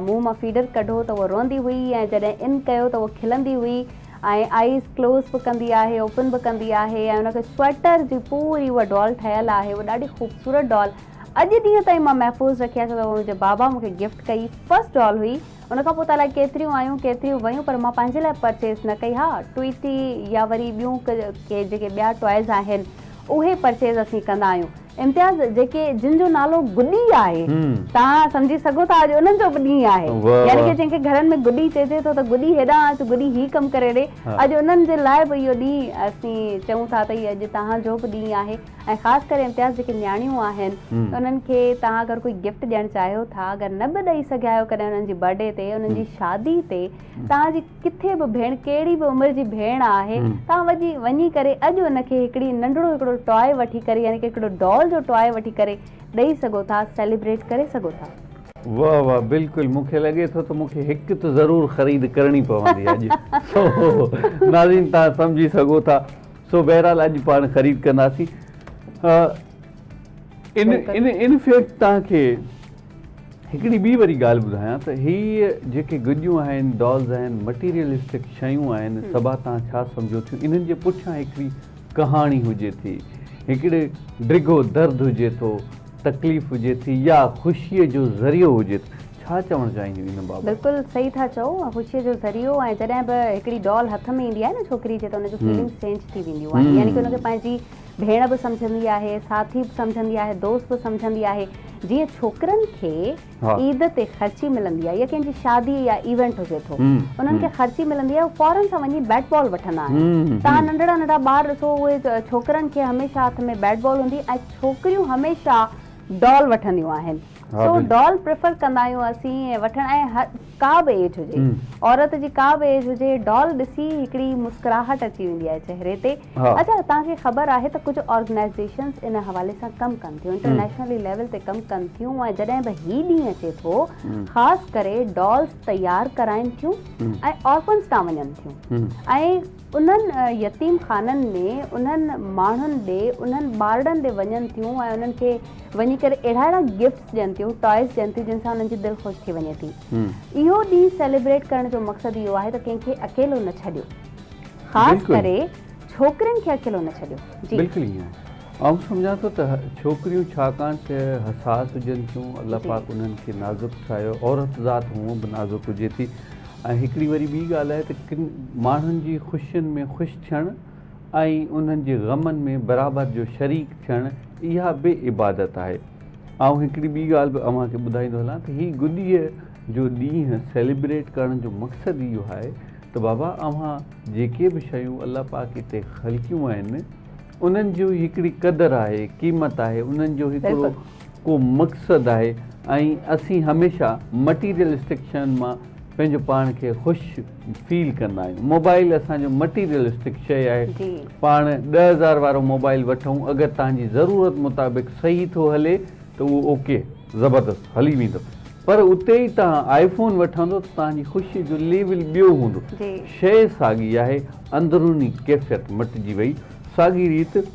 Speaker 1: मुंहुं मां फीडर कढो त उहा रोअंदी हुई ऐं जॾहिं इन कयो त उहा खिलंदी हुई ऐं आइज़ क्लोज़ बि कंदी आहे, ओपन बि कंदी आहे ऐं उनखे स्वेटर जी पूरी उहा डॉल ठहियलु आहे। उहा ॾाढी ख़ूबसूरत डॉल अॼु ॾींहं ताईं मां महफ़ूज़ रखी आहे छो त मुंहिंजे बाबा मूंखे गिफ्ट कई, फस्ट डॉल हुई। उनखां पोइ त अलाए केतिरियूं आयूं केतिरियूं वयूं पर मां पंहिंजे लाइ परचेज़ न कई। हा, ट्वीटी या वरी ॿियूं के जेके ॿिया टॉयज़ आहिनि उहे परचेज़ असीं कंदा आहियूं। इम्तियाज़ जेके जिन जो नालो गुॾी आहे तव्हां सम्झी सघो था अॼु उन्हनि जो बि ॾींहुं आहे, यानी कि जंहिंखे घरनि में गुॾी चइजे थो त गुॾी हेॾां अचु, गुॾी ही कमु करे ॾे। अॼु उन्हनि जे लाइ बि इहो ॾींहुं असीं चऊं था त हीअ अॼु तव्हांजो बि ॾींहुं आहे ऐं ख़ासि करे इम्तियाज़ जेके न्याणियूं आहिनि उन्हनि खे तव्हां अगरि कोई गिफ्ट ॾियणु चाहियो था, अगरि न बि ॾेई सघिया आहियो कॾहिं उन्हनि जी बर्थडे ते, उन्हनि जी शादी ते, तव्हांजी किथे बि भेण कहिड़ी बि उमिरि जी भेण आहे, तव्हां वञी करे अॼु उनखे हिकिड़ी नंढिड़ो हिकिड़ो टॉय वठी करे यानी कि हिकिड़ो डॉल जो टॉय वठी करे ॾेई सघो था, सेलिब्रेट करे सघो था।
Speaker 2: वाह वाह, बिल्कुलु मूंखे लॻे थो त मूंखे हिकु त ज़रूरु ख़रीद करणी पवंदी अॼु। सो नाज़रीन तव्हां सम्झी सघो था। सो बहरहाल अॼु पाण ख़रीद कंदासीं। इन फैक्ट तव्हांखे हिकिड़ी ॿी वरी ॻाल्हि ॿुधायां त हीअ जेके गुॾियूं आहिनि, डॉल्स आहिनि, मटीरियलिस्टिक शयूं आहिनि, सभा तव्हां छा सम्झो थियूं? इन्हनि जे पुठियां हिकिड़ी कहाणी हुजे थी, हिकिड़े डिघो दर्द हुजे थो, तकलीफ़ हुजे थी या ख़ुशीअ जो ज़रियो हुजे थो, छा चवणु चाहींदियूं इन बाबति?
Speaker 1: बिल्कुलु सही था चओ, ख़ुशीअ जो ज़रियो। ऐं जॾहिं बि हिकिड़ी डॉल हथ में ईंदी आहे न छोकिरी जे, त उनजो फीलिंग्स चेंज थी वेंदियूं आहिनि, यानी कि उनखे पंहिंजी भेण बि सम्झंदी आहे, साथी बि सम्झंदी आहे, दोस्त बि सम्झंदी आहे। जीअं छोकिरनि खे ईद ते ख़र्ची मिलंदी आहे या कंहिंजी शादी या इवेंट हुजे थो, उन्हनि खे ख़र्ची मिलंदी आहे, फौरन सां वञी बैट बॉल वठंदा आहिनि। तव्हां नंढड़ा नंढड़ा ॿार ॾिसो, उहे छोकिरनि खे हमेशह हथ में बैट बॉल हूंदी ऐं छोकिरियूं हमेशह डॉल वठंदियूं आहिनि। सो डॉल प्रिफर कंदा आहियूं असीं वठण, ऐं का बि एज हुजे, औरत जी का बि एज हुजे, डॉल ॾिसी हिकिड़ी मुस्कुराहट अची वेंदी आहे चेहरे ते। अच्छा, तव्हांखे ख़बर आहे त कुझु ऑर्गेनाइज़ेशन्स इन हवाले सां कमु कनि थियूं, इंटरनेशनली लेवल ते कमु कनि थियूं, ऐं जॾहिं बि ही ॾींहुं अचे थो ख़ासि करे डॉल्स तयारु कराइनि थियूं ऐं ऑर्फन्स ॾांहुं वञनि थियूं ऐं उन्हनि यतीम खाननि में उन्हनि माण्हुनि ॾे, उन्हनि ॿारनि ॾे वञनि थियूं ऐं उन्हनि खे वञी करे अहिड़ा गिफ्ट्स ॾियनि थियूं, टॉयज़ ॾियनि थियूं जिन सां उन्हनि जी दिलि ख़ुशि थी वञे थी। इहो ॾींहुं सेलिब्रेट करण जो मक़सदु इहो आहे त कंहिंखे अकेलो न छॾियो, ख़ासि करे छोकिरियुनि खे अकेलो न छॾियो। जी
Speaker 2: बिल्कुलु ईअं आहे। आउं सम्झां थो त छोकिरियूं छाकाणि त हसास हुजनि थियूं, अलाह पाक उन्हनि खे नाज़ुक ठाहियो, औरत ज़ात हूअं बि नाज़ुक हुजे थी। ऐं हिकिड़ी वरी ॿी ॻाल्हि आहे त किन माण्हुनि जी ख़ुशियुनि में ख़ुशि थियणु ऐं उन्हनि जे ग़मनि में बराबरि जो शरीक थियणु, इहा बि इबादत आहे। ऐं हिकिड़ी ॿी ॻाल्हि बि अव्हांखे ॿुधाईंदो हलां त हीअ गुॾीअ जो ॾींहुं सेलिब्रेट करण जो मक़सदु इहो आहे त बाबा अव्हां जेके बि शयूं अलाह पाक हिते ख़लकियूं आहिनि उन्हनि जो हिकिड़ी क़दुरु आहे, क़ीमत आहे, उन्हनि जो हिकिड़ो को मक़सदु आहे। ऐं असीं हमेशह मटीरियलिस्टिक शयुनि मां पंहिंजो पाण खे ख़ुशि फील कंदा आहियूं। मोबाइल असांजो मटीरियलिस्टिक शइ आहे, पाण 10,000 वारो मोबाइल वठूं, अगरि तव्हांजी ज़रूरत मुताबिक़ सही थो हले त उहो ओके ज़बरदस्त हली वेंदो, पर उते ई तव्हां आईफोन वठंदो त तव्हांजी ख़ुशीअ जो लेवल ॿियो हूंदो। शइ साॻी आहे, अंदरूनी कैफ़ियत मटिजी वई। साॻी रीति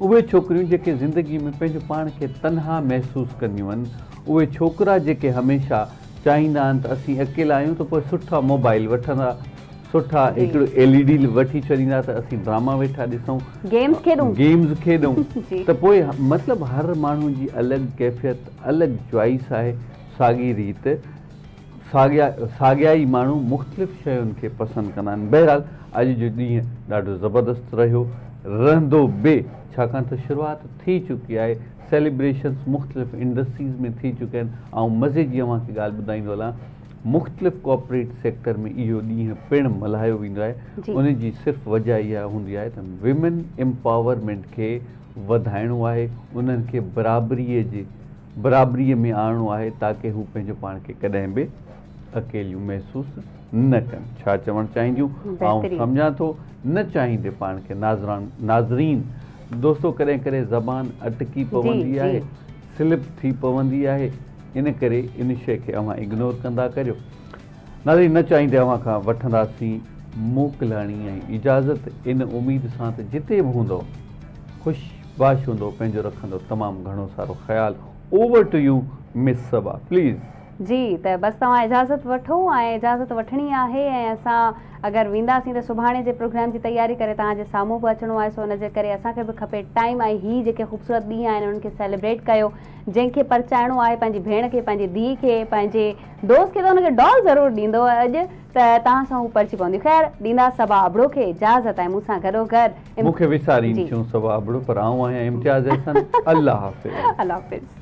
Speaker 2: उहे छोकिरियूं जेके ज़िंदगी में पंहिंजो पाण खे तनहा महसूसु कंदियूं आहिनि, उहे छोकिरा जेके हमेशह चाहींदा आहिनि त असीं अकेला आहियूं त पोइ सुठा मोबाइल वठंदा, सुठा
Speaker 1: जी।
Speaker 2: हिकिड़ो LED वठी छॾींदा त असीं ड्रामा वेठा ॾिसूं,
Speaker 1: गेम्स खेॾूं।
Speaker 2: गेम्स खेॾूं
Speaker 1: जी।
Speaker 2: त पोइ मतिलबु हर माण्हू जी अलॻि कैफ़ियत, अलॻि चॉइस आहे, साॻी रीति साॻियाई माण्हू मुख़्तलिफ़ शयुनि खे पसंदि कंदा आहिनि। बहरहाल अॼु जो ॾींहुं ॾाढो ज़बरदस्त रहियो, रहंदो बि, छाकाणि त शुरूआति थी चुकी आहे, सेलिब्रेशन्स मुख़्तलिफ़ इंडस्ट्रीज़ में थी चुकिया आहिनि। ऐं मज़े जी अव्हांखे ॻाल्हि ॿुधाईंदो हलां, मुख़्तलिफ़ कॉर्पोरेट सेक्टर में इहो ॾींहुं पिणु मल्हायो वेंदो आहे।
Speaker 1: जी।
Speaker 2: उन जी सिर्फ़ु वजह इहा हूंदी आहे त विमेन एम्पावरमेंट खे वधाइणो आहे, उन्हनि खे बराबरीअ में आणणो आहे ताकी हू पंहिंजो पाण खे कॾहिं बि अकेलियूं महसूसु न कनि। छा चवणु चाहींदियूं?
Speaker 1: बहितरीन।
Speaker 2: सम्झां थो न चाहींदे पाण खे नाज़रीन दोस्तो कॾहिं कॾहिं ज़बान अटकी पवंदी
Speaker 1: जी।
Speaker 2: आहे, स्लिप थी पवंदी आहे, इन करे इन शइ खे अव्हां इग्नोर कंदा करियो। नाज़रीन न चाहींदे अव्हां खां वठंदासीं मोकिलाणी ऐं इजाज़त इन उमेद सां त जिते बि हूंदो ख़ुशबाश हूंदो, पंहिंजो रखंदो तमामु घणो सारो ख़्यालु। Over to you miss Saba please.
Speaker 1: जी, त बसि तव्हां इजाज़त वठो ऐं इजाज़त वठणी आहे ऐं असां अगरि वेंदासीं त सुभाणे जे प्रोग्राम जी तयारी करे तव्हांजे साम्हूं बि अचिणो आहे, सो हुनजे करे असांखे बि खपे टाइम। ऐं हीअ जेके ख़ूबसूरत ॾींहं आहिनि उन्हनि खे सेलिब्रेट कयो। जंहिंखे परचाइणो आहे पंहिंजी भेण खे, पंहिंजी धीउ खे, पंहिंजे दोस्त खे, त हुनखे डॉल ज़रूरु ॾींदो अॼु, त तव्हां सां हू परची पवंदी। ख़ैर, ॾींदा सबा अबड़ो खे इजाज़त ऐं मूंसां गॾोगॾु
Speaker 2: मूंखे विसारीनि थियूं सबा अबड़ो, पर आऊं आहियां इम्तियाज़ अहसन। अल्लाह हाफ़िज़।
Speaker 1: अल्लाह हाफ़िज़।